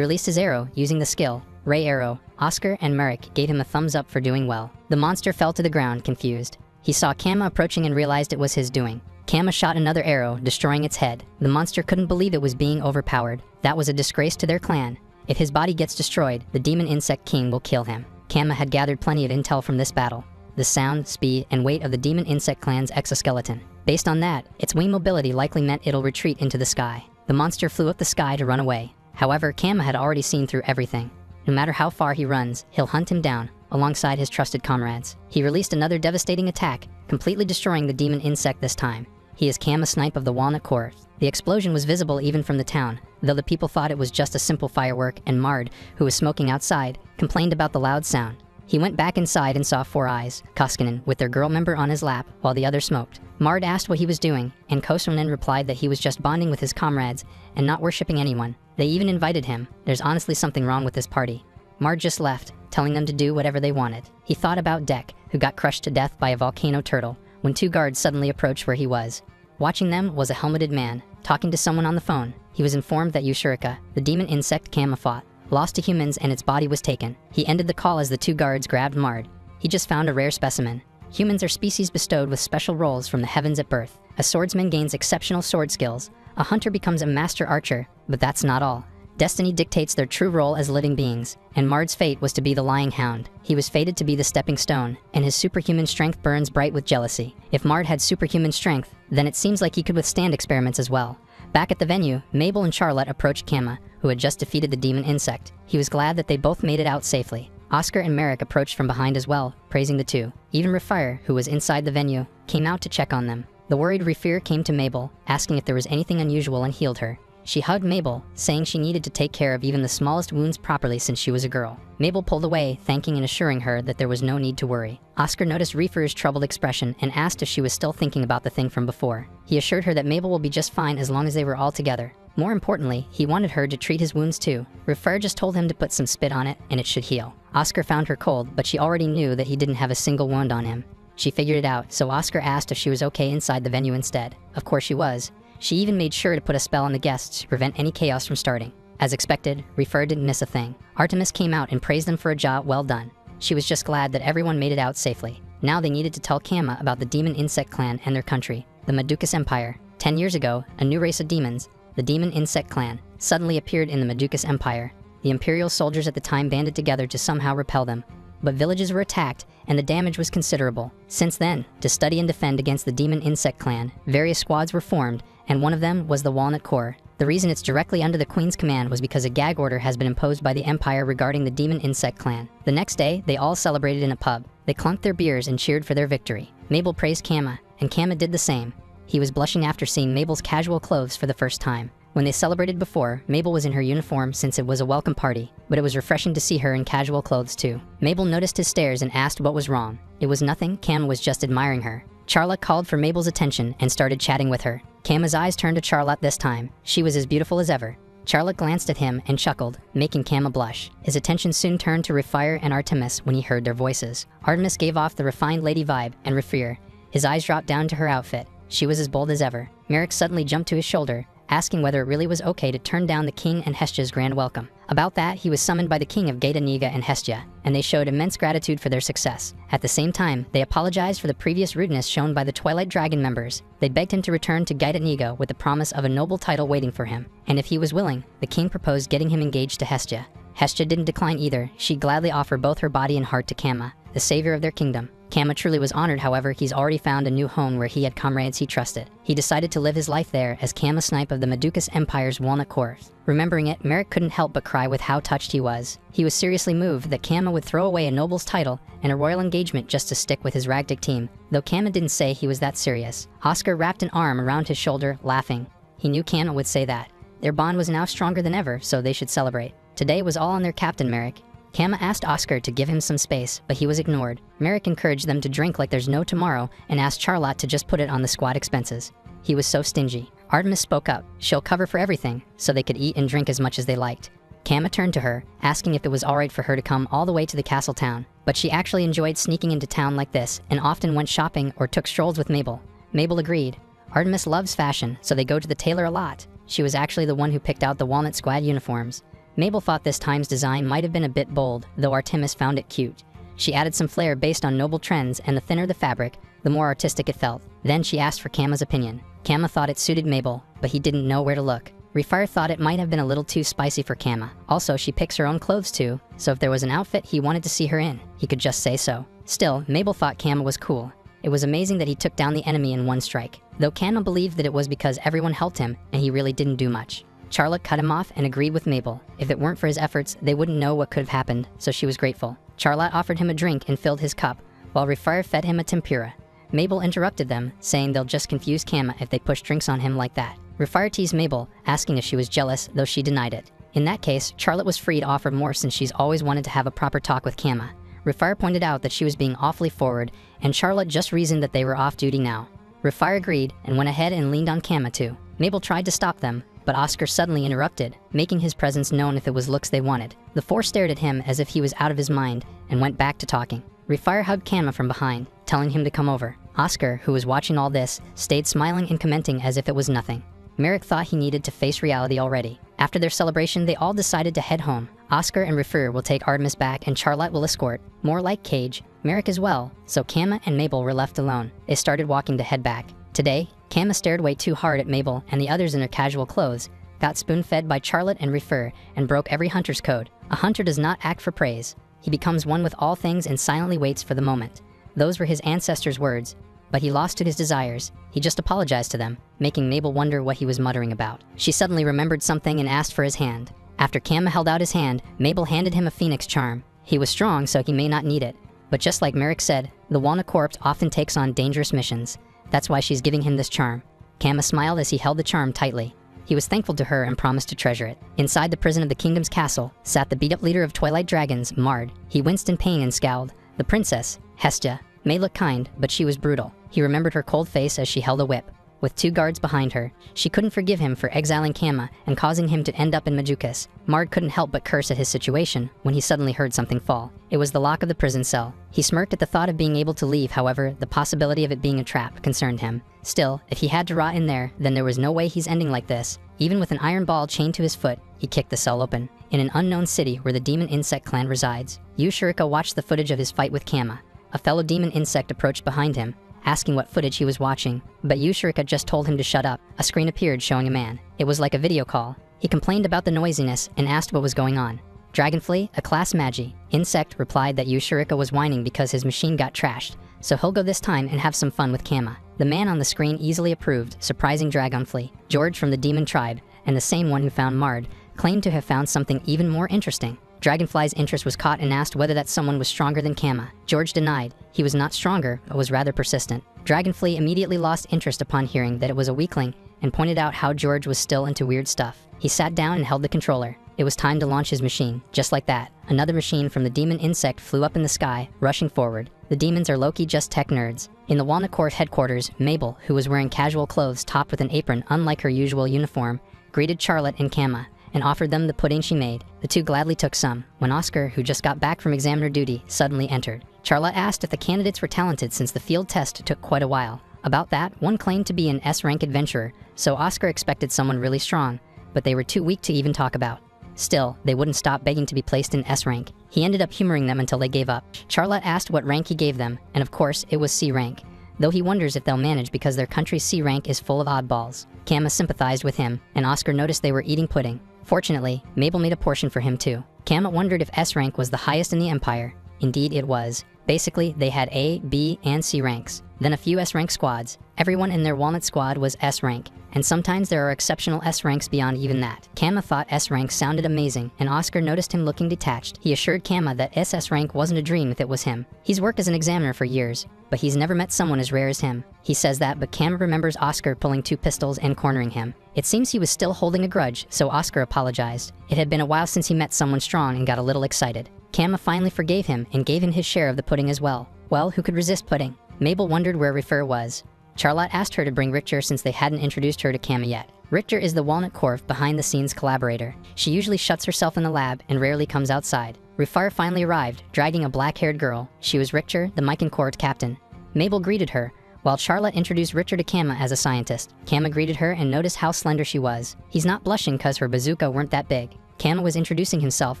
S1: released his arrow using the skill Ray Arrow. Oscar and Merrick gave him a thumbs up for doing well. The monster fell to the ground, confused. He saw Kama approaching and realized it was his doing. Kama shot another arrow, destroying its head. The monster couldn't believe it was being overpowered. That was a disgrace to their clan. If his body gets destroyed, the demon insect king will kill him. Kama had gathered plenty of intel from this battle. The sound, speed, and weight of the demon insect clan's exoskeleton. Based on that, its wing mobility likely meant it'll retreat into the sky. The monster flew up the sky to run away. However, Kama had already seen through everything. No matter how far he runs, he'll hunt him down, alongside his trusted comrades. He released another devastating attack, completely destroying the demon insect this time. He is Kama Snipe of the Walnut Core. The explosion was visible even from the town, though the people thought it was just a simple firework, and Mard, who was smoking outside, complained about the loud sound. He went back inside and saw Four Eyes, Koskinen, with their girl member on his lap, while the other smoked. Mard asked what he was doing, and Koskinen replied that he was just bonding with his comrades and not worshipping anyone. They even invited him. There's honestly something wrong with this party. Mard just left, telling them to do whatever they wanted. He thought about Dek, who got crushed to death by a volcano turtle, when two guards suddenly approached where he was. Watching them was a helmeted man, talking to someone on the phone. He was informed that Ushurika, the demon insect Kama fought, lost to humans and its body was taken. He ended the call as the two guards grabbed Mard. He just found a rare specimen. Humans are species bestowed with special roles from the heavens at birth. A swordsman gains exceptional sword skills. A hunter becomes a master archer, but that's not all. Destiny dictates their true role as living beings, and Mard's fate was to be the lying hound. He was fated to be the stepping stone, and his superhuman strength burns bright with jealousy. If Mard had superhuman strength, then it seems like he could withstand experiments as well. Back at the venue, Mabel and Charlotte approached Kama, who had just defeated the demon insect. He was glad that they both made it out safely. Oscar and Merrick approached from behind as well, praising the two. Even Rafire, who was inside the venue, came out to check on them. The worried Rafire came to Mabel, asking if there was anything unusual, and healed her. She hugged Mabel, saying she needed to take care of even the smallest wounds properly since she was a girl. Mabel pulled away, thanking and assuring her that there was no need to worry. Oscar noticed Reefer's troubled expression and asked if she was still thinking about the thing from before. He assured her that Mabel will be just fine as long as they were all together. More importantly, he wanted her to treat his wounds too. Reefer just told him to put some spit on it and it should heal. Oscar found her cold, but she already knew that he didn't have a single wound on him. She figured it out, so Oscar asked if she was okay inside the venue instead. Of course she was. She even made sure to put a spell on the guests to prevent any chaos from starting. As expected, Reefer didn't miss a thing. Artemis came out and praised them for a job well done. She was just glad that everyone made it out safely. Now they needed to tell Kama about the demon insect clan and their country, the Meducas Empire. 10 years ago, a new race of demons, the demon insect clan, suddenly appeared in the Meducas Empire. The Imperial soldiers at the time banded together to somehow repel them. But villages were attacked, and the damage was considerable. Since then, to study and defend against the demon insect clan, various squads were formed, and one of them was the Walnut Core. The reason it's directly under the Queen's command was because a gag order has been imposed by the Empire regarding the demon insect clan. The next day, they all celebrated in a pub. They clunked their beers and cheered for their victory. Mabel praised Kama, and Kama did the same. He was blushing after seeing Mabel's casual clothes for the first time. When they celebrated before, Mabel was in her uniform since it was a welcome party, but it was refreshing to see her in casual clothes too. Mabel noticed his stares and asked what was wrong. It was nothing, Kama was just admiring her. Charlotte called for Mabel's attention and started chatting with her. Kama's eyes turned to Charlotte this time. She was as beautiful as ever. Charlotte glanced at him and chuckled, making Kama blush. His attention soon turned to Rafire and Artemis when he heard their voices. Artemis gave off the refined lady vibe, and Rafire, his eyes dropped down to her outfit. She was as bold as ever. Merrick suddenly jumped to his shoulder, asking whether it really was okay to turn down the king and Hestia's grand welcome. About that, he was summoned by the king of Gaeta Niga and Hestia, and they showed immense gratitude for their success. At the same time, they apologized for the previous rudeness shown by the Twilight Dragon members. They begged him to return to Gaeta Niga with the promise of a noble title waiting for him, and if he was willing, the king proposed getting him engaged to Hestia. Hestia didn't decline either. She'd gladly offer both her body and heart to Kama, the savior of their kingdom. Kama truly was honored, however, he's already found a new home where he had comrades he trusted. He decided to live his life there as Kama Snipe of the Madukas Empire's Walnut Court. Remembering it, Merrick couldn't help but cry with how touched he was. He was seriously moved that Kama would throw away a noble's title and a royal engagement just to stick with his ragtag team, though Kama didn't say he was that serious. Oscar wrapped an arm around his shoulder, laughing. He knew Kama would say that. Their bond was now stronger than ever, so they should celebrate. Today was all on their captain, Merrick. Kama asked Oscar to give him some space, but he was ignored. Merrick encouraged them to drink like there's no tomorrow and asked Charlotte to just put it on the squad expenses. He was so stingy. Artemis spoke up. She'll cover for everything, so they could eat and drink as much as they liked. Kama turned to her, asking if it was alright for her to come all the way to the castle town. But she actually enjoyed sneaking into town like this and often went shopping or took strolls with Mabel. Mabel agreed. Artemis loves fashion, so they go to the tailor a lot. She was actually the one who picked out the Walnut Squad uniforms. Mabel thought this time's design might have been a bit bold, though Artemis found it cute. She added some flair based on noble trends, and the thinner the fabric, the more artistic it felt. Then she asked for Kama's opinion. Kama thought it suited Mabel, but he didn't know where to look. Refire thought it might have been a little too spicy for Kama. Also, she picks her own clothes too, so if there was an outfit he wanted to see her in, he could just say so. Still, Mabel thought Kama was cool. It was amazing that he took down the enemy in one strike, though Kama believed that it was because everyone helped him and he really didn't do much. Charlotte cut him off and agreed with Mabel. If it weren't for his efforts, they wouldn't know what could have happened, so she was grateful. Charlotte offered him a drink and filled his cup, while Refire fed him a tempura. Mabel interrupted them, saying they'll just confuse Kama if they push drinks on him like that. Refire teased Mabel, asking if she was jealous, though she denied it. In that case, Charlotte was free to offer more since she's always wanted to have a proper talk with Kama. Refire pointed out that she was being awfully forward, and Charlotte just reasoned that they were off duty now. Refire agreed and went ahead and leaned on Kama too. Mabel tried to stop them, but Oscar suddenly interrupted, making his presence known if it was looks they wanted. The four stared at him as if he was out of his mind and went back to talking. Refire hugged Kama from behind, telling him to come over. Oscar, who was watching all this, stayed smiling and commenting as if it was nothing. Merrick thought he needed to face reality already. After their celebration, they all decided to head home. Oscar and Refire will take Artemis back and Charlotte will escort, more like Cage, Merrick as well, so Kama and Mabel were left alone. They started walking to head back. Today, Kama stared way too hard at Mabel and the others in their casual clothes, got spoon-fed by Charlotte and Refire, and broke every hunter's code. A hunter does not act for praise. He becomes one with all things and silently waits for the moment. Those were his ancestors' words, but he lost to his desires. He just apologized to them, making Mabel wonder what he was muttering about. She suddenly remembered something and asked for his hand. After Kama held out his hand, Mabel handed him a phoenix charm. He was strong, so he may not need it. But just like Merrick said, the Walnut Corps often takes on dangerous missions. That's why she's giving him this charm. Kama smiled as he held the charm tightly. He was thankful to her and promised to treasure it. Inside the prison of the kingdom's castle sat the beat-up leader of Twilight Dragons, Mard. He winced in pain and scowled. The princess, Hestia, may look kind, but she was brutal. He remembered her cold face as she held a whip. With 2 guards behind her, she couldn't forgive him for exiling Kama and causing him to end up in Madukas. Mard couldn't help but curse at his situation when he suddenly heard something fall. It was the lock of the prison cell. He smirked at the thought of being able to leave, however, the possibility of it being a trap concerned him. Still, if he had to rot in there, then there was no way he's ending like this. Even with an iron ball chained to his foot, he kicked the cell open. In an unknown city where the demon insect clan resides, Yushirika watched the footage of his fight with Kama. A fellow demon insect approached behind him, asking what footage he was watching, but Yushirika just told him to shut up. A screen appeared showing a man. It was like a video call. He complained about the noisiness and asked what was going on. Dragonfly, a class magi, insect replied that Yushirika was whining because his machine got trashed, so he'll go this time and have some fun with Kama. The man on the screen easily approved, surprising Dragonfly. George from the demon tribe, and the same one who found Mard, claimed to have found something even more interesting. Dragonfly's interest was caught and asked whether that someone was stronger than Kama. George denied. He was not stronger, but was rather persistent. Dragonfly immediately lost interest upon hearing that it was a weakling and pointed out how George was still into weird stuff. He sat down and held the controller. It was time to launch his machine. Just like that, another machine from the demon insect flew up in the sky, rushing forward. The demons are low-key just tech nerds. In the Walnut Court headquarters, Mabel, who was wearing casual clothes topped with an apron unlike her usual uniform, greeted Charlotte and Kama and offered them the pudding she made. The two gladly took some, when Oscar, who just got back from examiner duty, suddenly entered. Charlotte asked if the candidates were talented since the field test took quite a while. About that, one claimed to be an S-rank adventurer, so Oscar expected someone really strong, but they were too weak to even talk about. Still, they wouldn't stop begging to be placed in S-rank. He ended up humoring them until they gave up. Charlotte asked what rank he gave them, and of course, it was C rank, though he wonders if they'll manage because their country's C rank is full of oddballs. Kama sympathized with him, and Oscar noticed they were eating pudding. Fortunately, Mabel made a portion for him too. Kama wondered if S rank was the highest in the Empire. Indeed it was. Basically, they had A, B, and C ranks, then a few S rank squads. Everyone in their Walnut squad was S rank, and sometimes there are exceptional S ranks beyond even that. Kama thought S rank sounded amazing, and Oscar noticed him looking detached. He assured Kama that SS rank wasn't a dream if it was him. He's worked as an examiner for years, but he's never met someone as rare as him. He says that, but Kama remembers Oscar pulling 2 pistols and cornering him. It seems he was still holding a grudge, so Oscar apologized. It had been a while since he met someone strong and got a little excited. Kama finally forgave him and gave him his share of the pudding as well. Well, who could resist pudding? Mabel wondered where Refer was. Charlotte asked her to bring Richter since they hadn't introduced her to Kama yet. Richter is the Walnut Corp behind-the-scenes collaborator. She usually shuts herself in the lab and rarely comes outside. Rifar finally arrived, dragging a black-haired girl. She was Richter, the Mikan Court captain. Mabel greeted her, while Charlotte introduced Richter to Kama as a scientist. Kama greeted her and noticed how slender she was. He's not blushing cause her bazooka weren't that big. Kama was introducing himself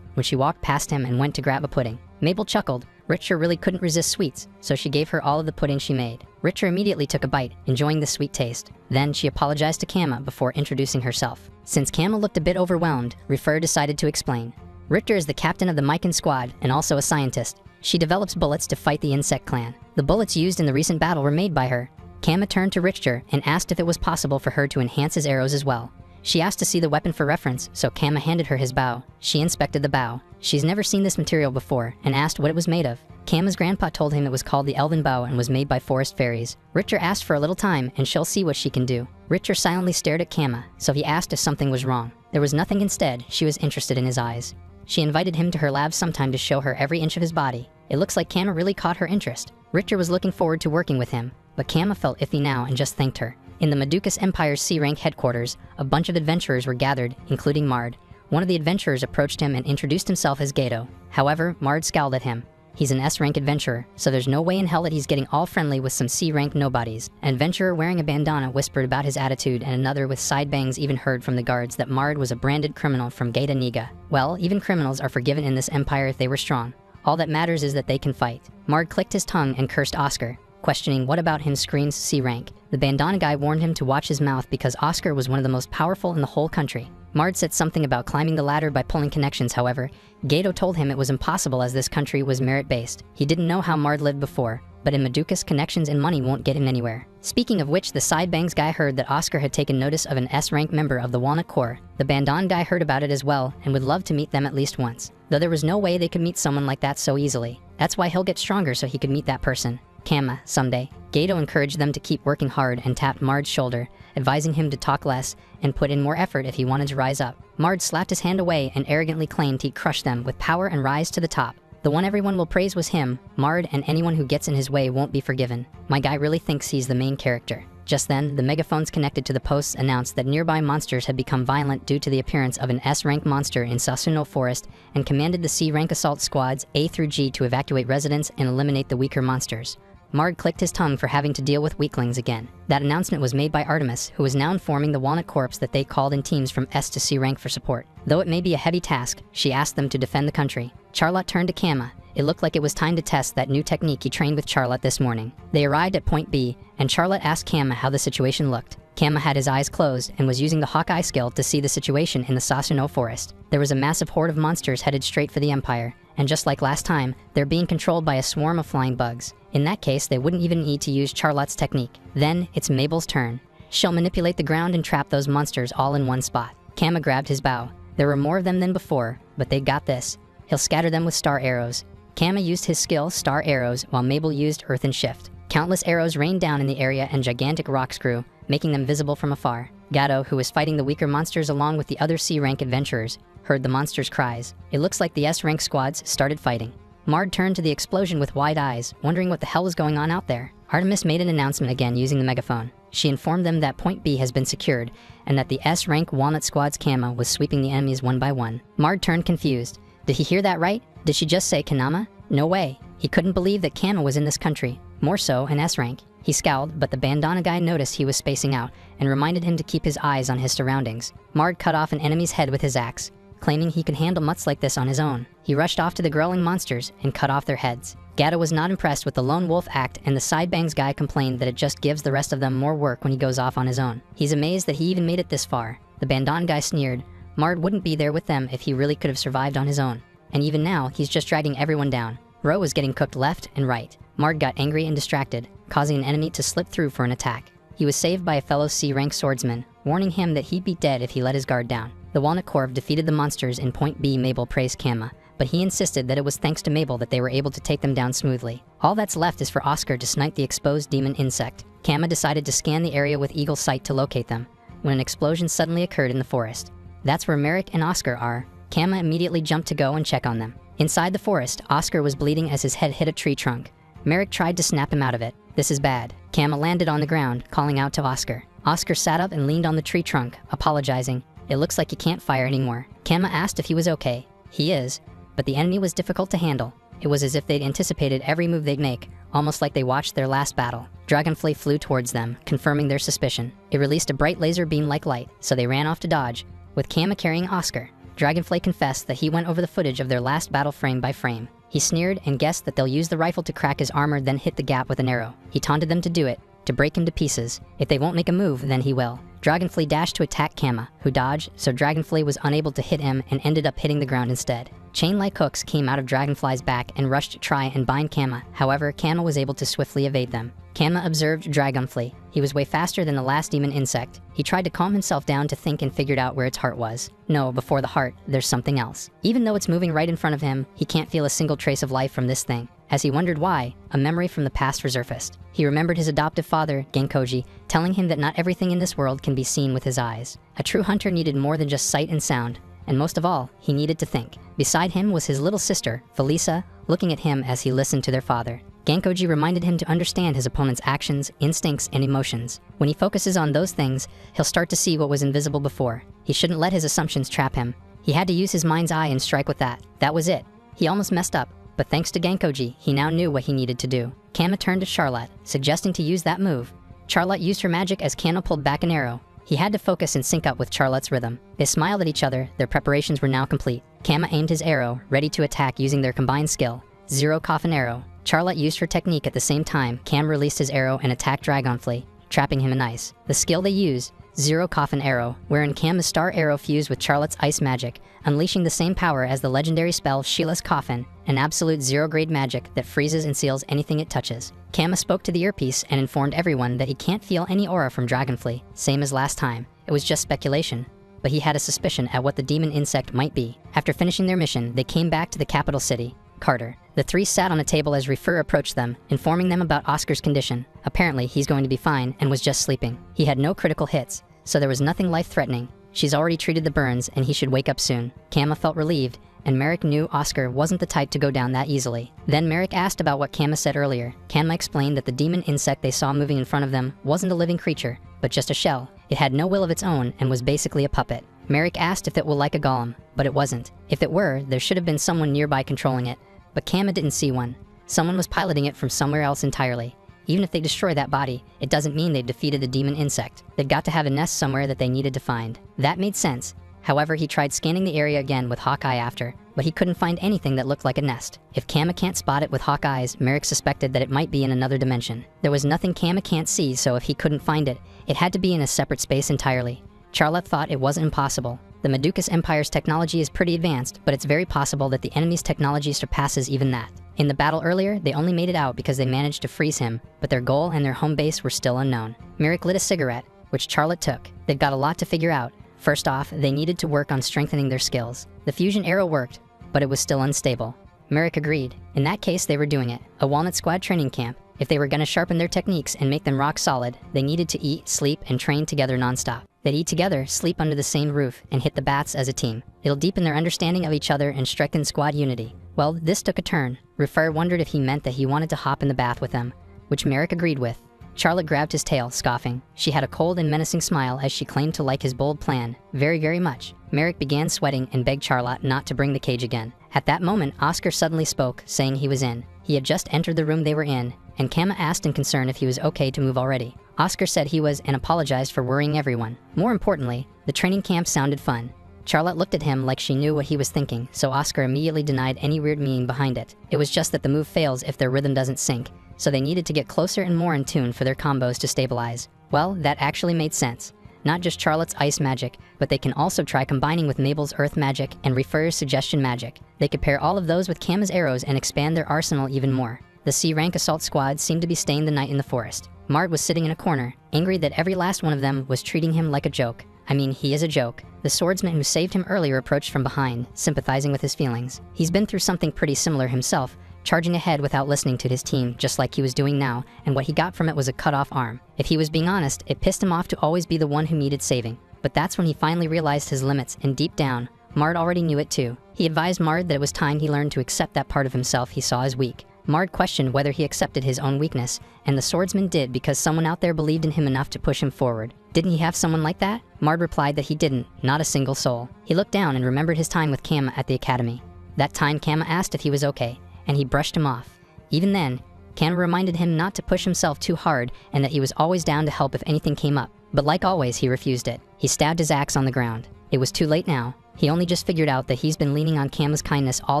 S1: when she walked past him and went to grab a pudding. Mabel chuckled. Richter really couldn't resist sweets, so she gave her all of the pudding she made. Richter immediately took a bite, enjoying the sweet taste. Then she apologized to Kama before introducing herself. Since Kama looked a bit overwhelmed, Refer decided to explain. Richter is the captain of the Mikan squad and also a scientist. She develops bullets to fight the insect clan. The bullets used in the recent battle were made by her. Kama turned to Richter and asked if it was possible for her to enhance his arrows as well. She asked to see the weapon for reference, so Kama handed her his bow. She inspected the bow. She's never seen this material before and asked what it was made of. Kama's grandpa told him it was called the Elven Bow and was made by forest fairies. Richter asked for a little time and she'll see what she can do. Richter silently stared at Kama, so he asked if something was wrong. There was nothing. Instead, she was interested in his eyes. She invited him to her lab sometime to show her every inch of his body. It looks like Kama really caught her interest. Richter was looking forward to working with him, but Kama felt iffy now and just thanked her. In the Meducas Empire's C-rank headquarters, a bunch of adventurers were gathered, including Mard. One of the adventurers approached him and introduced himself as Gato. However, Mard scowled at him. He's an S-rank adventurer, so there's no way in hell that he's getting all friendly with some C-rank nobodies. An adventurer wearing a bandana whispered about his attitude, and another with side bangs even heard from the guards that Mard was a branded criminal from Gata Niga. Well, even criminals are forgiven in this empire if they were strong. All that matters is that they can fight. Mard clicked his tongue and cursed Oscar. Questioning what about him screams C-rank. The bandana guy warned him to watch his mouth because Oscar was one of the most powerful in the whole country. Mard said something about climbing the ladder by pulling connections. However, Gato told him it was impossible as this country was merit-based. He didn't know how Mard lived before, but in Meducas, connections and money won't get him anywhere. Speaking of which, the side bangs guy heard that Oscar had taken notice of an S-rank member of the Walnut Corps. The bandana guy heard about it as well and would love to meet them at least once, though there was no way they could meet someone like that so easily. That's why he'll get stronger so he could meet that person. Kama, someday. Gato encouraged them to keep working hard and tapped Mard's shoulder, advising him to talk less and put in more effort if he wanted to rise up. Mard slapped his hand away and arrogantly claimed he'd crush them with power and rise to the top. The one everyone will praise was him. Mard and anyone who gets in his way won't be forgiven. My guy really thinks he's the main character. Just then, the megaphones connected to the posts announced that nearby monsters had become violent due to the appearance of an S-rank monster in Sasuno Forest and commanded the C-rank assault squads A through G to evacuate residents and eliminate the weaker monsters. Mard clicked his tongue for having to deal with weaklings again. That announcement was made by Artemis, who was now informing the Walnut Corps that they called in teams from S to C rank for support. Though it may be a heavy task, she asked them to defend the country. Charlotte turned to Kama. It looked like it was time to test that new technique he trained with Charlotte this morning. They arrived at point B, and Charlotte asked Kama how the situation looked. Kama had his eyes closed and was using the Hawkeye skill to see the situation in the Sasuno Forest. There was a massive horde of monsters headed straight for the Empire, and just like last time, they're being controlled by a swarm of flying bugs. In that case, they wouldn't even need to use Charlotte's technique. Then, it's Mabel's turn. She'll manipulate the ground and trap those monsters all in one spot. Kama grabbed his bow. There were more of them than before, but they got this. He'll scatter them with star arrows. Kama used his skill, star arrows, while Mabel used earth and shift. Countless arrows rained down in the area and gigantic rocks grew, making them visible from afar. Gato, who was fighting the weaker monsters along with the other C-rank adventurers, heard the monsters' cries. It looks like the S-rank squads started fighting. Mard turned to the explosion with wide eyes, wondering what the hell was going on out there. Artemis made an announcement again using the megaphone. She informed them that Point B has been secured, and that the S-rank Walnut Squad's Kama was sweeping the enemies one by one. Mard turned confused. Did he hear that right? Did she just say Kanama? No way. He couldn't believe that Kama was in this country. More so, an S-rank. He scowled, but the bandana guy noticed he was spacing out, and reminded him to keep his eyes on his surroundings. Mard cut off an enemy's head with his axe, claiming he could handle mutts like this on his own. He rushed off to the growling monsters and cut off their heads. Gato was not impressed with the lone wolf act, and the side bangs guy complained that it just gives the rest of them more work when he goes off on his own. He's amazed that he even made it this far. The bandana guy sneered. Mard wouldn't be there with them if he really could have survived on his own. And even now, he's just dragging everyone down. Ro was getting cooked left and right. Marg got angry and distracted, causing an enemy to slip through for an attack. He was saved by a fellow C-rank swordsman, warning him that he'd be dead if he let his guard down. The Walnut Corv defeated the monsters in Point B. Mabel praised Kama, but he insisted that it was thanks to Mabel that they were able to take them down smoothly. All that's left is for Oscar to snipe the exposed demon insect. Kama decided to scan the area with eagle sight to locate them, when an explosion suddenly occurred in the forest. That's where Merrick and Oscar are. Kama immediately jumped to go and check on them. Inside the forest, Oscar was bleeding as his head hit a tree trunk. Merrick tried to snap him out of it. This is bad. Kama landed on the ground, calling out to Oscar. Oscar sat up and leaned on the tree trunk, apologizing. It looks like you can't fire anymore. Kama asked if he was okay. He is, but the enemy was difficult to handle. It was as if they'd anticipated every move they'd make, almost like they watched their last battle. Dragonfly flew towards them, confirming their suspicion. It released a bright laser beam-like light, so they ran off to dodge, with Kama carrying Oscar. Dragonfly confessed that he went over the footage of their last battle frame by frame. He sneered and guessed that they'll use the rifle to crack his armor, then hit the gap with an arrow. He taunted them to do it, to break him to pieces. If they won't make a move, then he will. Dragonfly dashed to attack Kama, who dodged, so Dragonfly was unable to hit him and ended up hitting the ground instead. Chain-like hooks came out of Dragonfly's back and rushed to try and bind Kama. However, Kama was able to swiftly evade them. Kama observed Dragonfly. He was way faster than the last demon insect. He tried to calm himself down to think and figured out where its heart was. No, before the heart, there's something else. Even though it's moving right in front of him, he can't feel a single trace of life from this thing. As he wondered why, a memory from the past resurfaced. He remembered his adoptive father, Genkoji, telling him that not everything in this world can be seen with his eyes. A true hunter needed more than just sight and sound, and most of all, he needed to think. Beside him was his little sister, Felisa, looking at him as he listened to their father. Genkoji reminded him to understand his opponent's actions, instincts, and emotions. When he focuses on those things, he'll start to see what was invisible before. He shouldn't let his assumptions trap him. He had to use his mind's eye and strike with that. That was it. He almost messed up, but thanks to Genkoji, he now knew what he needed to do. Kama turned to Charlotte, suggesting to use that move. Charlotte used her magic as Kama pulled back an arrow. He had to focus and sync up with Charlotte's rhythm. They smiled at each other, their preparations were now complete. Kama aimed his arrow, ready to attack using their combined skill. Zero Coffin Arrow. Charlotte used her technique at the same time. Cam released his arrow and attacked Dragonfly, trapping him in ice. The skill they used, Zero Coffin Arrow, wherein Cam's star arrow fused with Charlotte's ice magic, unleashing the same power as the legendary spell Sheila's Coffin, an absolute zero-grade magic that freezes and seals anything it touches. Kama spoke to the earpiece and informed everyone that he can't feel any aura from Dragonfly, same as last time. It was just speculation, but he had a suspicion at what the demon insect might be. After finishing their mission, they came back to the capital city, Carter. The three sat on a table as Refer approached them, informing them about Oscar's condition. Apparently, he's going to be fine and was just sleeping. He had no critical hits, so there was nothing life-threatening. She's already treated the burns and he should wake up soon. Kama felt relieved, and Merrick knew Oscar wasn't the type to go down that easily. Then Merrick asked about what Kama said earlier. Kama explained that the demon insect they saw moving in front of them wasn't a living creature, but just a shell. It had no will of its own and was basically a puppet. Merrick asked if it will like a golem, but it wasn't. If it were, there should have been someone nearby controlling it, but Kama didn't see one. Someone was piloting it from somewhere else entirely. Even if they destroy that body, it doesn't mean they've defeated the demon insect. They've got to have a nest somewhere that they needed to find. That made sense. However, he tried scanning the area again with Hawkeye after, but he couldn't find anything that looked like a nest. If Kama can't spot it with Hawkeyes, Merrick suspected that it might be in another dimension. There was nothing Kama can't see, so if he couldn't find it, it had to be in a separate space entirely. Charlotte thought it wasn't impossible. The Meducas Empire's technology is pretty advanced, but it's very possible that the enemy's technology surpasses even that. In the battle earlier, they only made it out because they managed to freeze him, but their goal and their home base were still unknown. Merrick lit a cigarette, which Charlotte took. They've got a lot to figure out. First off, they needed to work on strengthening their skills. The fusion arrow worked, but it was still unstable. Merrick agreed. In that case, they were doing it. A Walnut Squad training camp. If they were going to sharpen their techniques and make them rock solid, they needed to eat, sleep, and train together nonstop. They'd eat together, sleep under the same roof, and hit the bats as a team. It'll deepen their understanding of each other and strengthen squad unity. Well, this took a turn. Refer wondered if he meant that he wanted to hop in the bath with them, which Merrick agreed with. Charlotte grabbed his tail, scoffing. She had a cold and menacing smile as she claimed to like his bold plan, very, very much. Merrick began sweating and begged Charlotte not to bring the cage again. At that moment, Oscar suddenly spoke, saying he was in. He had just entered the room they were in, and Kama asked in concern if he was okay to move already. Oscar said he was and apologized for worrying everyone. More importantly, the training camp sounded fun. Charlotte looked at him like she knew what he was thinking, so Oscar immediately denied any weird meaning behind it. It was just that the move fails if their rhythm doesn't sync, so they needed to get closer and more in tune for their combos to stabilize. Well, that actually made sense. Not just Charlotte's ice magic, but they can also try combining with Mabel's earth magic and Refer's suggestion magic. They could pair all of those with Kama's arrows and expand their arsenal even more. The C-rank assault squad seemed to be staying the night in the forest. Mard was sitting in a corner, angry that every last one of them was treating him like a joke. I mean, he is a joke. The swordsman who saved him earlier approached from behind, sympathizing with his feelings. He's been through something pretty similar himself, charging ahead without listening to his team, just like he was doing now, and what he got from it was a cut-off arm. If he was being honest, it pissed him off to always be the one who needed saving. But that's when he finally realized his limits, and deep down, Mard already knew it too. He advised Mard that it was time he learned to accept that part of himself he saw as weak. Mard questioned whether he accepted his own weakness, and the swordsman did because someone out there believed in him enough to push him forward. Didn't he have someone like that? Mard replied that he didn't, not a single soul. He looked down and remembered his time with Kama at the academy. That time Kama asked if he was okay, and he brushed him off. Even then, Kama reminded him not to push himself too hard and that he was always down to help if anything came up. But like always, he refused it. He stabbed his axe on the ground. It was too late now. He only just figured out that he's been leaning on Kama's kindness all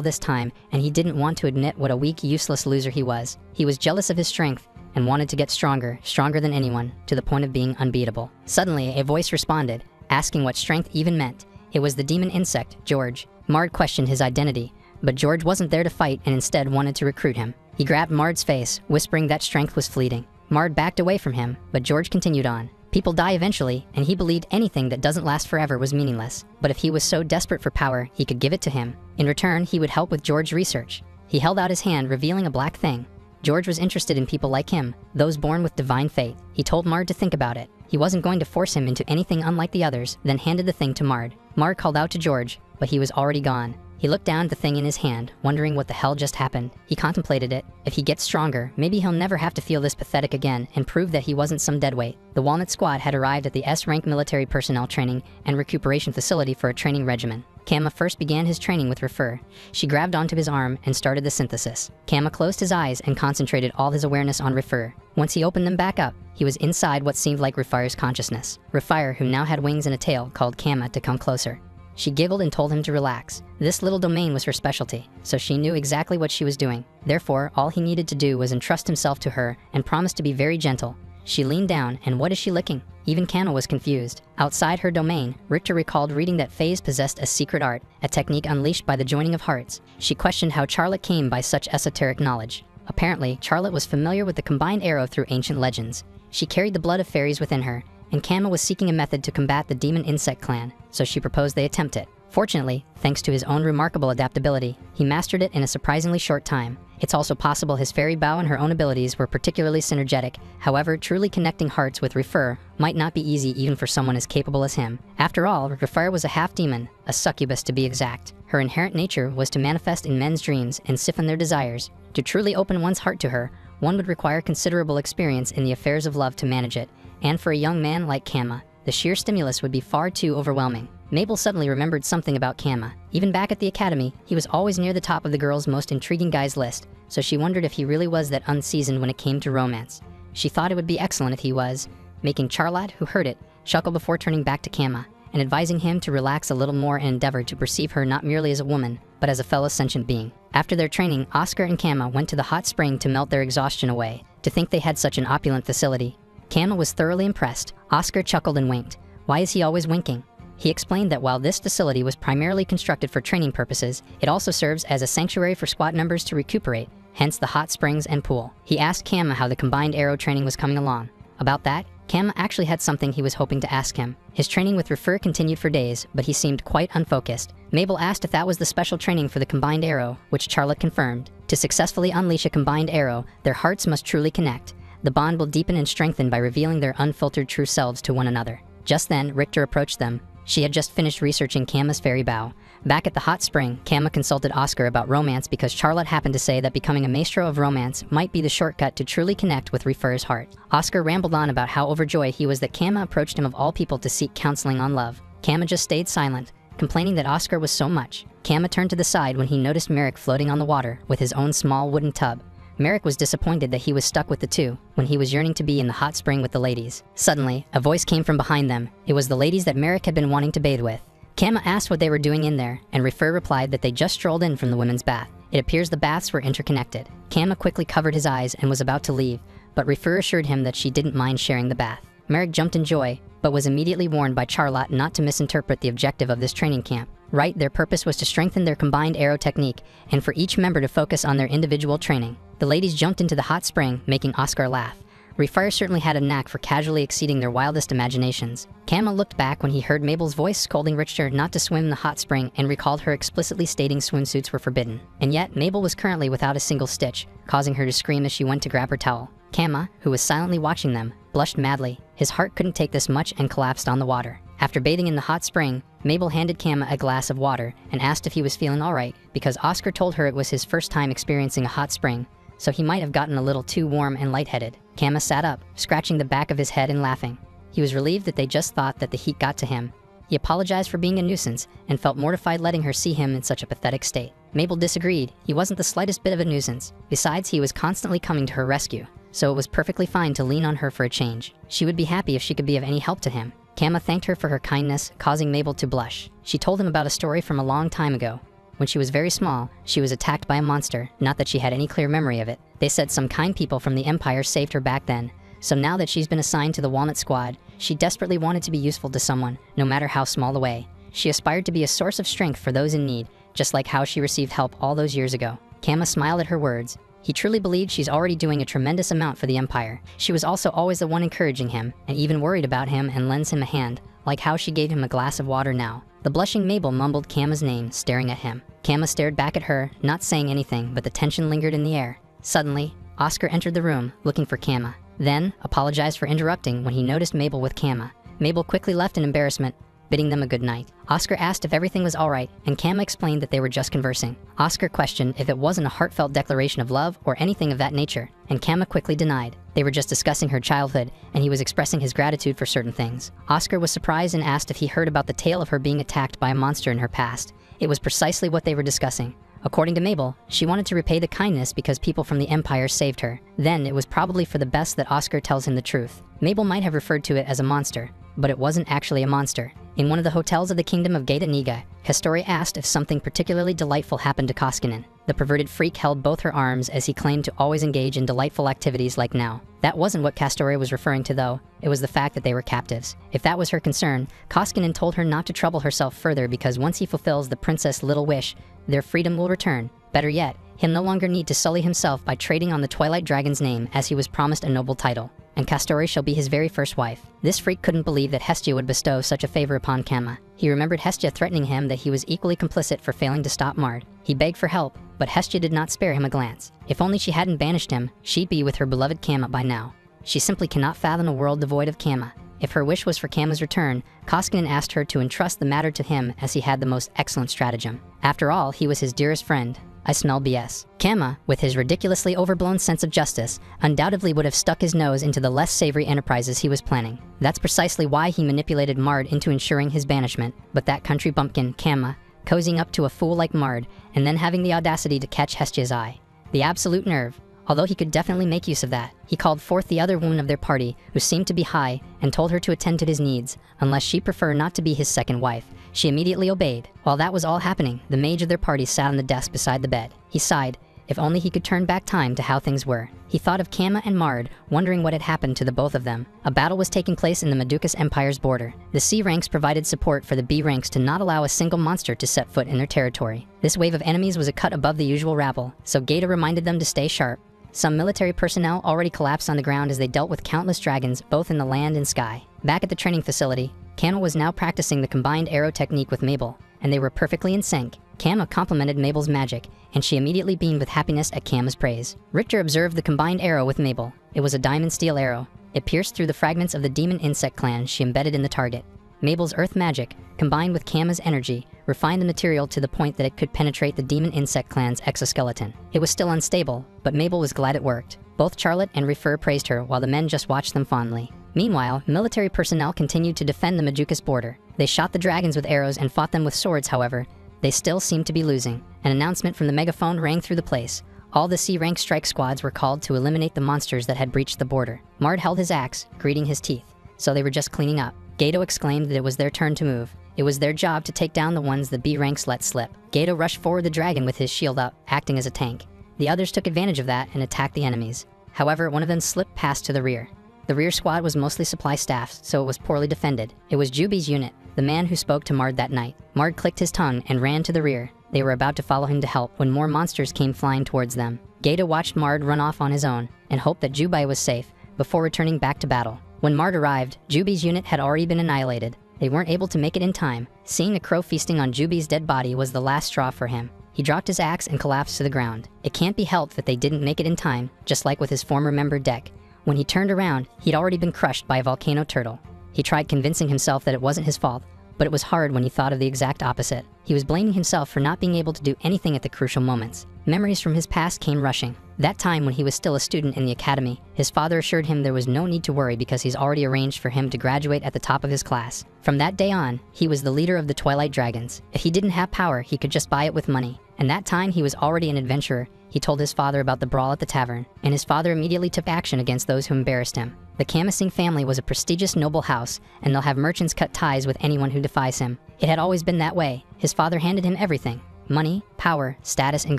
S1: this time, and he didn't want to admit what a weak, useless loser he was. He was jealous of his strength and wanted to get stronger, stronger than anyone, to the point of being unbeatable. Suddenly, a voice responded, asking what strength even meant. It was the demon insect, George. Mard questioned his identity, but George wasn't there to fight and instead wanted to recruit him. He grabbed Mard's face, whispering that strength was fleeting. Mard backed away from him, but George continued on. People die eventually, and he believed anything that doesn't last forever was meaningless. But if he was so desperate for power, he could give it to him. In return, he would help with George's research. He held out his hand, revealing a black thing. George was interested in people like him, those born with divine faith. He told Mard to think about it. He wasn't going to force him into anything unlike the others, then handed the thing to Mard. Mard called out to George, but he was already gone. He looked down at the thing in his hand, wondering what the hell just happened. He contemplated it. If he gets stronger, maybe he'll never have to feel this pathetic again and prove that he wasn't some deadweight. The Walnut Squad had arrived at the S-rank military personnel training and recuperation facility for a training regimen. Kama first began his training with Refer. She grabbed onto his arm and started the synthesis. Kama closed his eyes and concentrated all his awareness on Refer. Once he opened them back up, he was inside what seemed like Refire's consciousness. Refire, who now had wings and a tail, called Kama to come closer. She giggled and told him to relax. This little domain was her specialty, so she knew exactly what she was doing. Therefore, all he needed to do was entrust himself to her and promise to be very gentle. She leaned down, and what is she licking? Even Kama was confused. Outside her domain, Richter recalled reading that Faze possessed a secret art, a technique unleashed by the joining of hearts. She questioned how Charlotte came by such esoteric knowledge. Apparently, Charlotte was familiar with the combined arrow through ancient legends. She carried the blood of fairies within her, and Kama was seeking a method to combat the demon insect clan, so she proposed they attempt it. Fortunately, thanks to his own remarkable adaptability, he mastered it in a surprisingly short time. It's also possible his fairy bow and her own abilities were particularly synergetic. However, truly connecting hearts with Refer might not be easy even for someone as capable as him. After all, Refer was a half-demon, a succubus to be exact. Her inherent nature was to manifest in men's dreams and siphon their desires. To truly open one's heart to her, one would require considerable experience in the affairs of love to manage it, and for a young man like Kama, the sheer stimulus would be far too overwhelming. Mabel suddenly remembered something about Kama. Even back at the academy, he was always near the top of the girls' most intriguing guys list, so she wondered if he really was that unseasoned when it came to romance. She thought it would be excellent if he was, making Charlotte, who heard it, chuckle before turning back to Kama, and advising him to relax a little more and endeavor to perceive her not merely as a woman, but as a fellow sentient being. After their training, Oscar and Kama went to the hot spring to melt their exhaustion away. To think they had such an opulent facility. Kama was thoroughly impressed. Oscar chuckled and winked. Why is he always winking? He explained that while this facility was primarily constructed for training purposes, it also serves as a sanctuary for squad members to recuperate, hence the hot springs and pool. He asked Kama how the combined arrow training was coming along. About that, Kama actually had something he was hoping to ask him. His training with Refer continued for days, but he seemed quite unfocused. Mabel asked if that was the special training for the combined arrow, which Charlotte confirmed. To successfully unleash a combined arrow, their hearts must truly connect. The bond will deepen and strengthen by revealing their unfiltered true selves to one another. Just then, Richter approached them. She had just finished researching Kama's fairy bow. Back at the hot spring, Kama consulted Oscar about romance because Charlotte happened to say that becoming a maestro of romance might be the shortcut to truly connect with Refer's heart. Oscar rambled on about how overjoyed he was that Kama approached him of all people to seek counseling on love. Kama just stayed silent, complaining that Oscar was so much. Kama turned to the side when he noticed Merrick floating on the water with his own small wooden tub. Merrick was disappointed that he was stuck with the two, when he was yearning to be in the hot spring with the ladies. Suddenly, a voice came from behind them. It was the ladies that Merrick had been wanting to bathe with. Kama asked what they were doing in there, and Refer replied that they just strolled in from the women's bath. It appears the baths were interconnected. Kama quickly covered his eyes and was about to leave, but Refer assured him that she didn't mind sharing the bath. Merrick jumped in joy, but was immediately warned by Charlotte not to misinterpret the objective of this training camp. Right, their purpose was to strengthen their combined arrow technique, and for each member to focus on their individual training. The ladies jumped into the hot spring, making Oscar laugh. Refire certainly had a knack for casually exceeding their wildest imaginations. Kama looked back when he heard Mabel's voice scolding Richter not to swim in the hot spring and recalled her explicitly stating swimsuits were forbidden. And yet, Mabel was currently without a single stitch, causing her to scream as she went to grab her towel. Kama, who was silently watching them, blushed madly. His heart couldn't take this much and collapsed on the water. After bathing in the hot spring, Mabel handed Kama a glass of water and asked if he was feeling alright, because Oscar told her it was his first time experiencing a hot spring, so he might have gotten a little too warm and lightheaded. Kama sat up, scratching the back of his head and laughing. He was relieved that they just thought that the heat got to him. He apologized for being a nuisance and felt mortified letting her see him in such a pathetic state. Mabel disagreed. He wasn't the slightest bit of a nuisance. Besides, he was constantly coming to her rescue, so it was perfectly fine to lean on her for a change. She would be happy if she could be of any help to him. Kama thanked her for her kindness, causing Mabel to blush. She told him about a story from a long time ago. When she was very small, she was attacked by a monster, not that she had any clear memory of it. They said some kind people from the Empire saved her back then, so now that she's been assigned to the Walnut Squad, she desperately wanted to be useful to someone, no matter how small the way. She aspired to be a source of strength for those in need, just like how she received help all those years ago. Kama smiled at her words. He truly believed she's already doing a tremendous amount for the Empire. She was also always the one encouraging him, and even worried about him and lends him a hand, like how she gave him a glass of water now. The blushing Mabel mumbled Kama's name, staring at him. Kama stared back at her, not saying anything, but the tension lingered in the air. Suddenly, Oscar entered the room, looking for Kama. Then, apologized for interrupting when he noticed Mabel with Kama. Mabel quickly left in embarrassment, bidding them a good night. Oscar asked if everything was alright, and Kama explained that they were just conversing. Oscar questioned if it wasn't a heartfelt declaration of love or anything of that nature, and Kama quickly denied. They were just discussing her childhood, and he was expressing his gratitude for certain things. Oscar was surprised and asked if he heard about the tale of her being attacked by a monster in her past. It was precisely what they were discussing. According to Mabel, she wanted to repay the kindness because people from the Empire saved her. Then it was probably for the best that Oscar tells him the truth. Mabel might have referred to it as a monster, but it wasn't actually a monster. In one of the hotels of the kingdom of Gata Niga, Castori asked if something particularly delightful happened to Koskinen. The perverted freak held both her arms as he claimed to always engage in delightful activities like now. That wasn't what Castori was referring to though, it was the fact that they were captives. If that was her concern, Koskinen told her not to trouble herself further because once he fulfills the princess' little wish, their freedom will return. Better yet, he'll no longer need to sully himself by trading on the Twilight Dragon's name as he was promised a noble title. And Castori shall be his very first wife. This freak couldn't believe that Hestia would bestow such a favor upon Kama. He remembered Hestia threatening him that he was equally complicit for failing to stop Mard. He begged for help, but Hestia did not spare him a glance. If only she hadn't banished him, she'd be with her beloved Kama by now. She simply cannot fathom a world devoid of Kama. If her wish was for Kama's return, Koskinen asked her to entrust the matter to him as he had the most excellent stratagem. After all, he was his dearest friend. I smell BS. Kama, with his ridiculously overblown sense of justice, undoubtedly would have stuck his nose into the less savory enterprises he was planning. That's precisely why he manipulated Mard into ensuring his banishment. But that country bumpkin, Kama, cozying up to a fool like Mard, and then having the audacity to catch Hestia's eye. The absolute nerve. Although he could definitely make use of that. He called forth the other woman of their party, who seemed to be high, and told her to attend to his needs, unless she preferred not to be his second wife. She immediately obeyed. While that was all happening, the mage of their party sat on the desk beside the bed. He sighed. If only he could turn back time to how things were. He thought of Kama and Mard, wondering what had happened to the both of them. A battle was taking place in the Madukas Empire's border. The C ranks provided support for the B ranks to not allow a single monster to set foot in their territory. This wave of enemies was a cut above the usual rabble, so Gata reminded them to stay sharp. Some military personnel already collapsed on the ground as they dealt with countless dragons both in the land and sky. Back at the training facility, Kama was now practicing the combined arrow technique with Mabel, and they were perfectly in sync. Kama complimented Mabel's magic, and she immediately beamed with happiness at Kama's praise. Richter observed the combined arrow with Mabel. It was a diamond steel arrow. It pierced through the fragments of the demon insect clan she embedded in the target. Mabel's earth magic, combined with Kama's energy, refined the material to the point that it could penetrate the demon insect clan's exoskeleton. It was still unstable, but Mabel was glad it worked. Both Charlotte and Refer praised her while the men just watched them fondly. Meanwhile, military personnel continued to defend the Madukas border. They shot the dragons with arrows and fought them with swords, however. They still seemed to be losing. An announcement from the megaphone rang through the place. All the C-rank strike squads were called to eliminate the monsters that had breached the border. Mard held his axe, gritting his teeth. So they were just cleaning up. Gato exclaimed that it was their turn to move. It was their job to take down the ones the B ranks let slip. Gato rushed forward the dragon with his shield up, acting as a tank. The others took advantage of that and attacked the enemies. However, one of them slipped past to the rear. The rear squad was mostly supply staff, so it was poorly defended. It was Juby's unit, the man who spoke to Mard that night. Mard clicked his tongue and ran to the rear. They were about to follow him to help when more monsters came flying towards them. Gaeta watched Mard run off on his own and hoped that Juby was safe before returning back to battle. When Mard arrived, Juby's unit had already been annihilated. They weren't able to make it in time. Seeing the crow feasting on Juby's dead body was the last straw for him. He dropped his axe and collapsed to the ground. It can't be helped that they didn't make it in time, just like with his former member Deck. When he turned around, he'd already been crushed by a volcano turtle. He tried convincing himself that it wasn't his fault, but it was hard when he thought of the exact opposite. He was blaming himself for not being able to do anything at the crucial moments. Memories from his past came rushing. That time when he was still a student in the academy, his father assured him there was no need to worry because he's already arranged for him to graduate at the top of his class. From that day on, he was the leader of the Twilight Dragons. If he didn't have power, he could just buy it with money. And that time he was already an adventurer. He told his father about the brawl at the tavern, and his father immediately took action against those who embarrassed him. The Kamising family was a prestigious noble house, and they'll have merchants cut ties with anyone who defies him. It had always been that way. His father handed him everything: money, power, status, and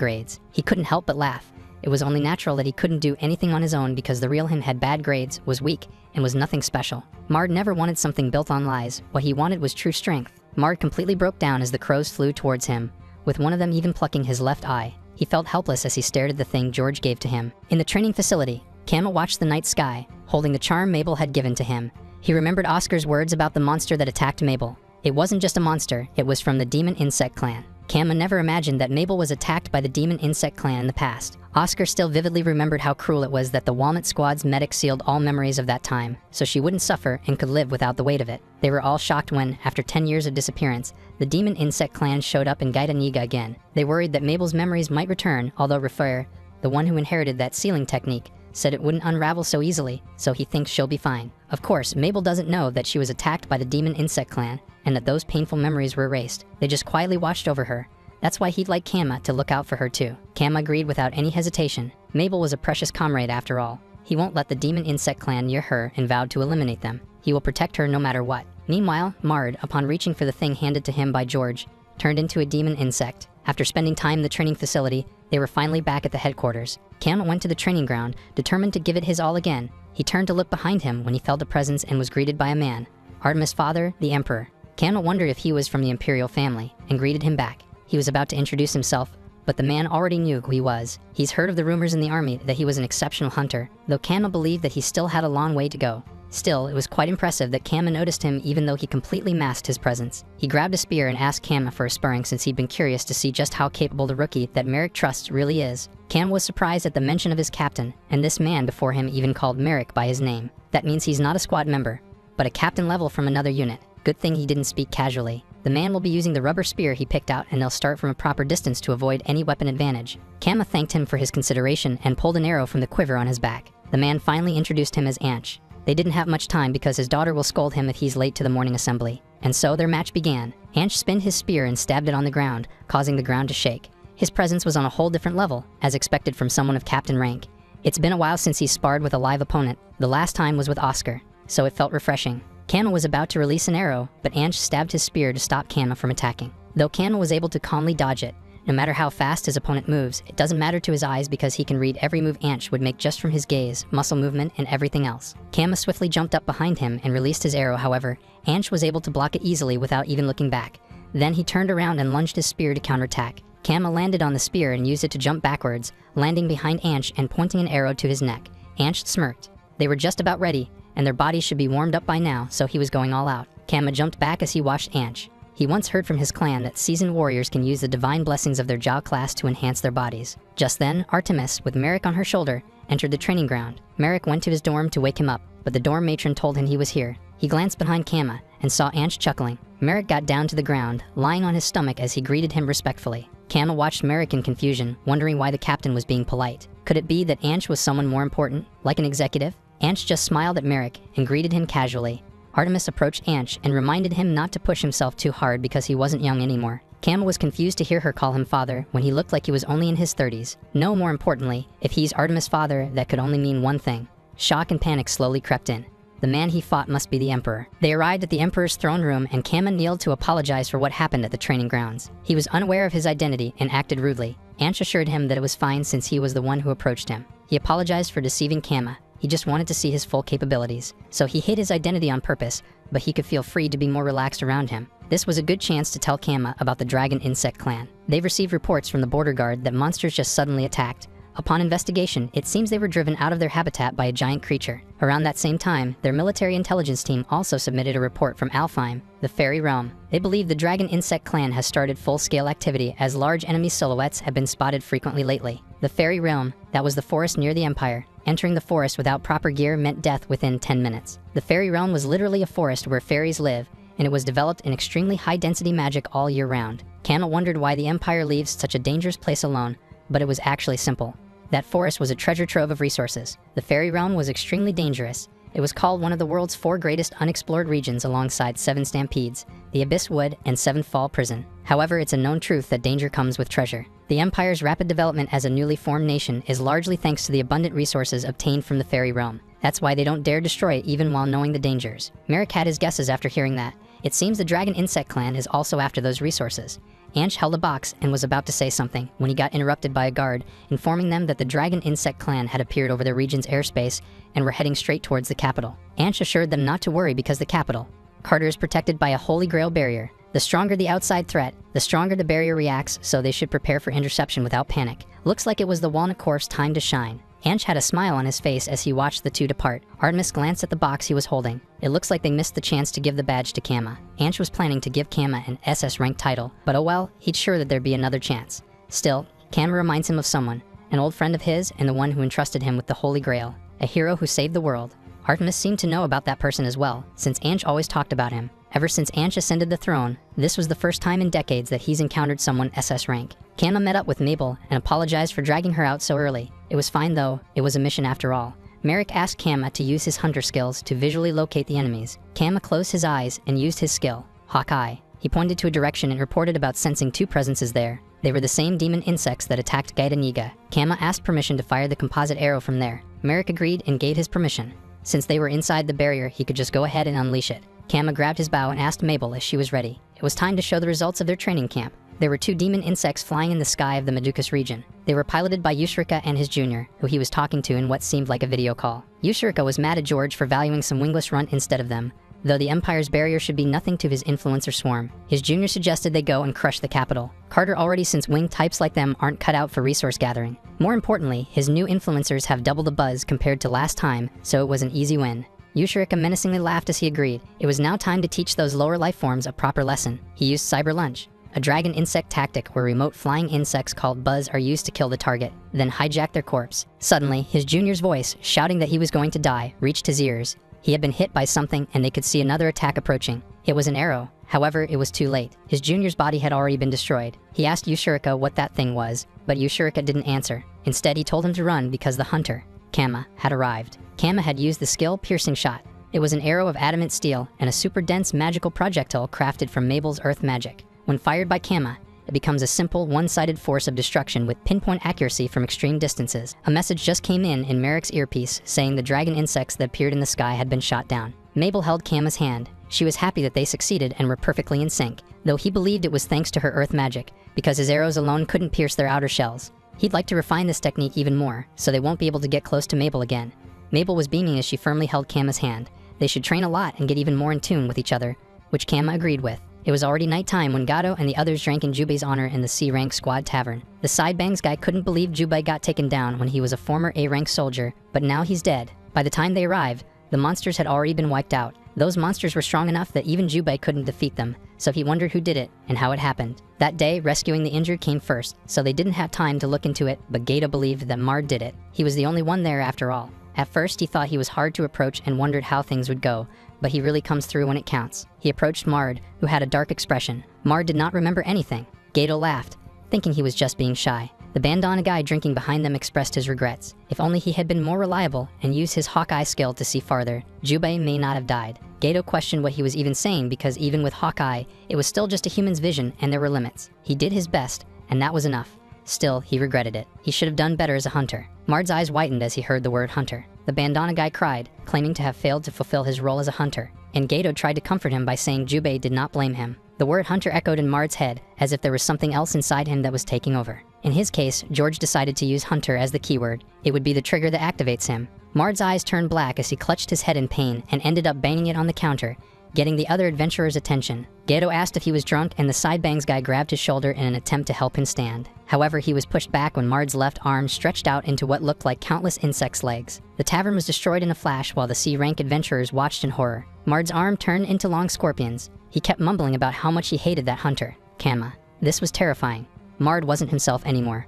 S1: grades. He couldn't help but laugh. It was only natural that he couldn't do anything on his own because the real him had bad grades, was weak, and was nothing special. Mard never wanted something built on lies. What he wanted was true strength. Mard completely broke down as the crows flew towards him, with one of them even plucking his left eye. He felt helpless as he stared at the thing George gave to him. In the training facility, Camel watched the night sky, holding the charm Mabel had given to him. He remembered Oscar's words about the monster that attacked Mabel. It wasn't just a monster, it was from the Demon Insect Clan. Kama never imagined that Mabel was attacked by the Demon Insect Clan in the past. Oscar still vividly remembered how cruel it was that the Walnut Squad's medic sealed all memories of that time, so she wouldn't suffer and could live without the weight of it. They were all shocked when, after 10 years of disappearance, the Demon Insect Clan showed up in Gaitaniga again. They worried that Mabel's memories might return, although Rafael, the one who inherited that sealing technique, said it wouldn't unravel so easily, so he thinks she'll be fine. Of course, Mabel doesn't know that she was attacked by the Demon Insect Clan, and that those painful memories were erased. They just quietly watched over her. That's why he'd like Kama to look out for her too. Kama agreed without any hesitation. Mabel was a precious comrade after all. He won't let the Demon Insect Clan near her and vowed to eliminate them. He will protect her no matter what. Meanwhile, Mard, upon reaching for the thing handed to him by George, turned into a demon insect. After spending time in the training facility, they were finally back at the headquarters. Kama went to the training ground, determined to give it his all again. He turned to look behind him when he felt a presence and was greeted by a man. Artemis' father, the Emperor. Kama wondered if he was from the Imperial family, and greeted him back. He was about to introduce himself, but the man already knew who he was. He's heard of the rumors in the army that he was an exceptional hunter, though Kama believed that he still had a long way to go. Still, it was quite impressive that Kama noticed him even though he completely masked his presence. He grabbed a spear and asked Kama for a sparring since he'd been curious to see just how capable the rookie that Merrick trusts really is. Kama was surprised at the mention of his captain, and this man before him even called Merrick by his name. That means he's not a squad member, but a captain level from another unit. Good thing he didn't speak casually. The man will be using the rubber spear he picked out, and they'll start from a proper distance to avoid any weapon advantage. Kama thanked him for his consideration and pulled an arrow from the quiver on his back. The man finally introduced him as Anch. They didn't have much time because his daughter will scold him if he's late to the morning assembly. And so their match began. Anch spinned his spear and stabbed it on the ground, causing the ground to shake. His presence was on a whole different level, as expected from someone of captain rank. It's been a while since he sparred with a live opponent. The last time was with Oscar, so it felt refreshing. Kama was about to release an arrow, but Anch stabbed his spear to stop Kama from attacking. Though Kama was able to calmly dodge it, no matter how fast his opponent moves, it doesn't matter to his eyes because he can read every move Anch would make just from his gaze, muscle movement, and everything else. Kama swiftly jumped up behind him and released his arrow. However, Anch was able to block it easily without even looking back. Then he turned around and lunged his spear to counterattack. Kama landed on the spear and used it to jump backwards, landing behind Anch and pointing an arrow to his neck. Anch smirked. They were just about ready, and their bodies should be warmed up by now, so he was going all out. Kama jumped back as he watched Anch. He once heard from his clan that seasoned warriors can use the divine blessings of their Jiao class to enhance their bodies. Just then, Artemis, with Merrick on her shoulder, entered the training ground. Merrick went to his dorm to wake him up, but the dorm matron told him he was here. He glanced behind Kama and saw Anch chuckling. Merrick got down to the ground, lying on his stomach as he greeted him respectfully. Kama watched Merrick in confusion, wondering why the captain was being polite. Could it be that Anch was someone more important, like an executive? Anch just smiled at Merrick and greeted him casually. Artemis approached Anch and reminded him not to push himself too hard because he wasn't young anymore. Kama was confused to hear her call him father when he looked like he was only in his 30s. No, more importantly, if he's Artemis' father, that could only mean one thing. Shock and panic slowly crept in. The man he fought must be the Emperor. They arrived at the Emperor's throne room and Kama kneeled to apologize for what happened at the training grounds. He was unaware of his identity and acted rudely. Anch assured him that it was fine since he was the one who approached him. He apologized for deceiving Kama. He just wanted to see his full capabilities. So he hid his identity on purpose, but he could feel free to be more relaxed around him. This was a good chance to tell Kama about the dragon insect clan. They've received reports from the border guard that monsters just suddenly attacked. Upon investigation, it seems they were driven out of their habitat by a giant creature. Around that same time, their military intelligence team also submitted a report from Alfheim, the fairy realm. They believe the dragon insect clan has started full-scale activity as large enemy silhouettes have been spotted frequently lately. The fairy realm, that was the forest near the Empire. Entering the forest without proper gear meant death within 10 minutes. The fairy realm was literally a forest where fairies live, and it was developed in extremely high-density magic all year round. Kama wondered why the Empire leaves such a dangerous place alone, but it was actually simple. That forest was a treasure trove of resources. The fairy realm was extremely dangerous. It was called one of the world's 4 greatest unexplored regions alongside 7 Stampedes, the Abyss Wood, and 7 Fall Prison. However, it's a known truth that danger comes with treasure. The Empire's rapid development as a newly formed nation is largely thanks to the abundant resources obtained from the fairy realm. That's why they don't dare destroy it even while knowing the dangers. Merrick had his guesses after hearing that. It seems the Dragon Insect Clan is also after those resources. Ansh held a box and was about to say something when he got interrupted by a guard, informing them that the Dragon Insect Clan had appeared over their region's airspace and were heading straight towards the capital. Ansh assured them not to worry because the capital, Carter, is protected by a Holy Grail barrier. The stronger the outside threat, the stronger the barrier reacts, so they should prepare for interception without panic. Looks like it was the Walnut Corp's time to shine. Ansh had a smile on his face as he watched the two depart. Artemis glanced at the box he was holding. It looks like they missed the chance to give the badge to Kama. Ansh was planning to give Kama an SS rank title, but oh well, he'd sure that there'd be another chance. Still, Kama reminds him of someone, an old friend of his and the one who entrusted him with the Holy Grail, a hero who saved the world. Artemis seemed to know about that person as well, since Ansh always talked about him. Ever since Ansh ascended the throne, this was the first time in decades that he's encountered someone SS rank. Kama met up with Mabel and apologized for dragging her out so early. It was fine though, it was a mission after all. Merrick asked Kama to use his hunter skills to visually locate the enemies. Kama closed his eyes and used his skill, Hawkeye. He pointed to a direction and reported about sensing 2 presences there. They were the same demon insects that attacked Gaida Niga. Kama asked permission to fire the composite arrow from there. Merrick agreed and gave his permission. Since they were inside the barrier, he could just go ahead and unleash it. Kama grabbed his bow and asked Mabel if she was ready. It was time to show the results of their training camp. There were 2 demon insects flying in the sky of the Meducas region. They were piloted by Yushrika and his junior, who he was talking to in what seemed like a video call. Yushrika was mad at George for valuing some wingless runt instead of them, though the Empire's barrier should be nothing to his influencer swarm. His junior suggested they go and crush the capital. Carter already, since winged types like them aren't cut out for resource gathering. More importantly, his new influencers have double the buzz compared to last time, so it was an easy win. Yushrika menacingly laughed as he agreed. It was now time to teach those lower life forms a proper lesson. He used Cyber Lunch, a dragon insect tactic where remote flying insects called buzz are used to kill the target, then hijack their corpse. Suddenly, his junior's voice, shouting that he was going to die, reached his ears. He had been hit by something and they could see another attack approaching. It was an arrow. However, it was too late. His junior's body had already been destroyed. He asked Yushrika what that thing was, but Yushrika didn't answer. Instead, he told him to run because the hunter, Kama, had arrived. Kama had used the skill Piercing Shot. It was an arrow of adamant steel and a super dense magical projectile crafted from Mabel's earth magic. When fired by Kama, it becomes a simple, one-sided force of destruction with pinpoint accuracy from extreme distances. A message just came in Merrick's earpiece saying the dragon insects that appeared in the sky had been shot down. Mabel held Kama's hand. She was happy that they succeeded and were perfectly in sync, though he believed it was thanks to her earth magic, because his arrows alone couldn't pierce their outer shells. He'd like to refine this technique even more, so they won't be able to get close to Mabel again. Mabel was beaming as she firmly held Kama's hand. They should train a lot and get even more in tune with each other, which Kama agreed with. It was already nighttime when Gato and the others drank in Jubei's honor in the C-rank squad tavern. The sidebangs guy couldn't believe Jubei got taken down when he was a former A-rank soldier, but now he's dead. By the time they arrived, the monsters had already been wiped out. Those monsters were strong enough that even Jubei couldn't defeat them, so he wondered who did it and how it happened. That day, rescuing the injured came first, so they didn't have time to look into it, but Gato believed that Mard did it. He was the only one there after all. At first, he thought he was hard to approach and wondered how things would go, but he really comes through when it counts. He approached Mard, who had a dark expression. Mard did not remember anything. Gato laughed, thinking he was just being shy. The bandana guy drinking behind them expressed his regrets. If only he had been more reliable and used his Hawkeye skill to see farther, Jubei may not have died. Gato questioned what he was even saying because even with Hawkeye, it was still just a human's vision and there were limits. He did his best, and that was enough. Still, he regretted it. He should have done better as a hunter. Mard's eyes widened as he heard the word hunter. The bandana guy cried, claiming to have failed to fulfill his role as a hunter, and Gato tried to comfort him by saying Jubei did not blame him. The word hunter echoed in Mard's head, as if there was something else inside him that was taking over. In his case, George decided to use hunter as the keyword. It would be the trigger that activates him. Mard's eyes turned black as he clutched his head in pain and ended up banging it on the counter, getting the other adventurer's attention. Gedo asked if he was drunk, and the side bangs guy grabbed his shoulder in an attempt to help him stand. However, he was pushed back when Mard's left arm stretched out into what looked like countless insects' legs. The tavern was destroyed in a flash while the C-rank adventurers watched in horror. Mard's arm turned into long scorpions. He kept mumbling about how much he hated that hunter, Kanma. This was terrifying. Mard wasn't himself anymore.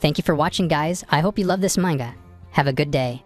S1: Thank you for watching, guys. I hope you love this manga. Have a good day.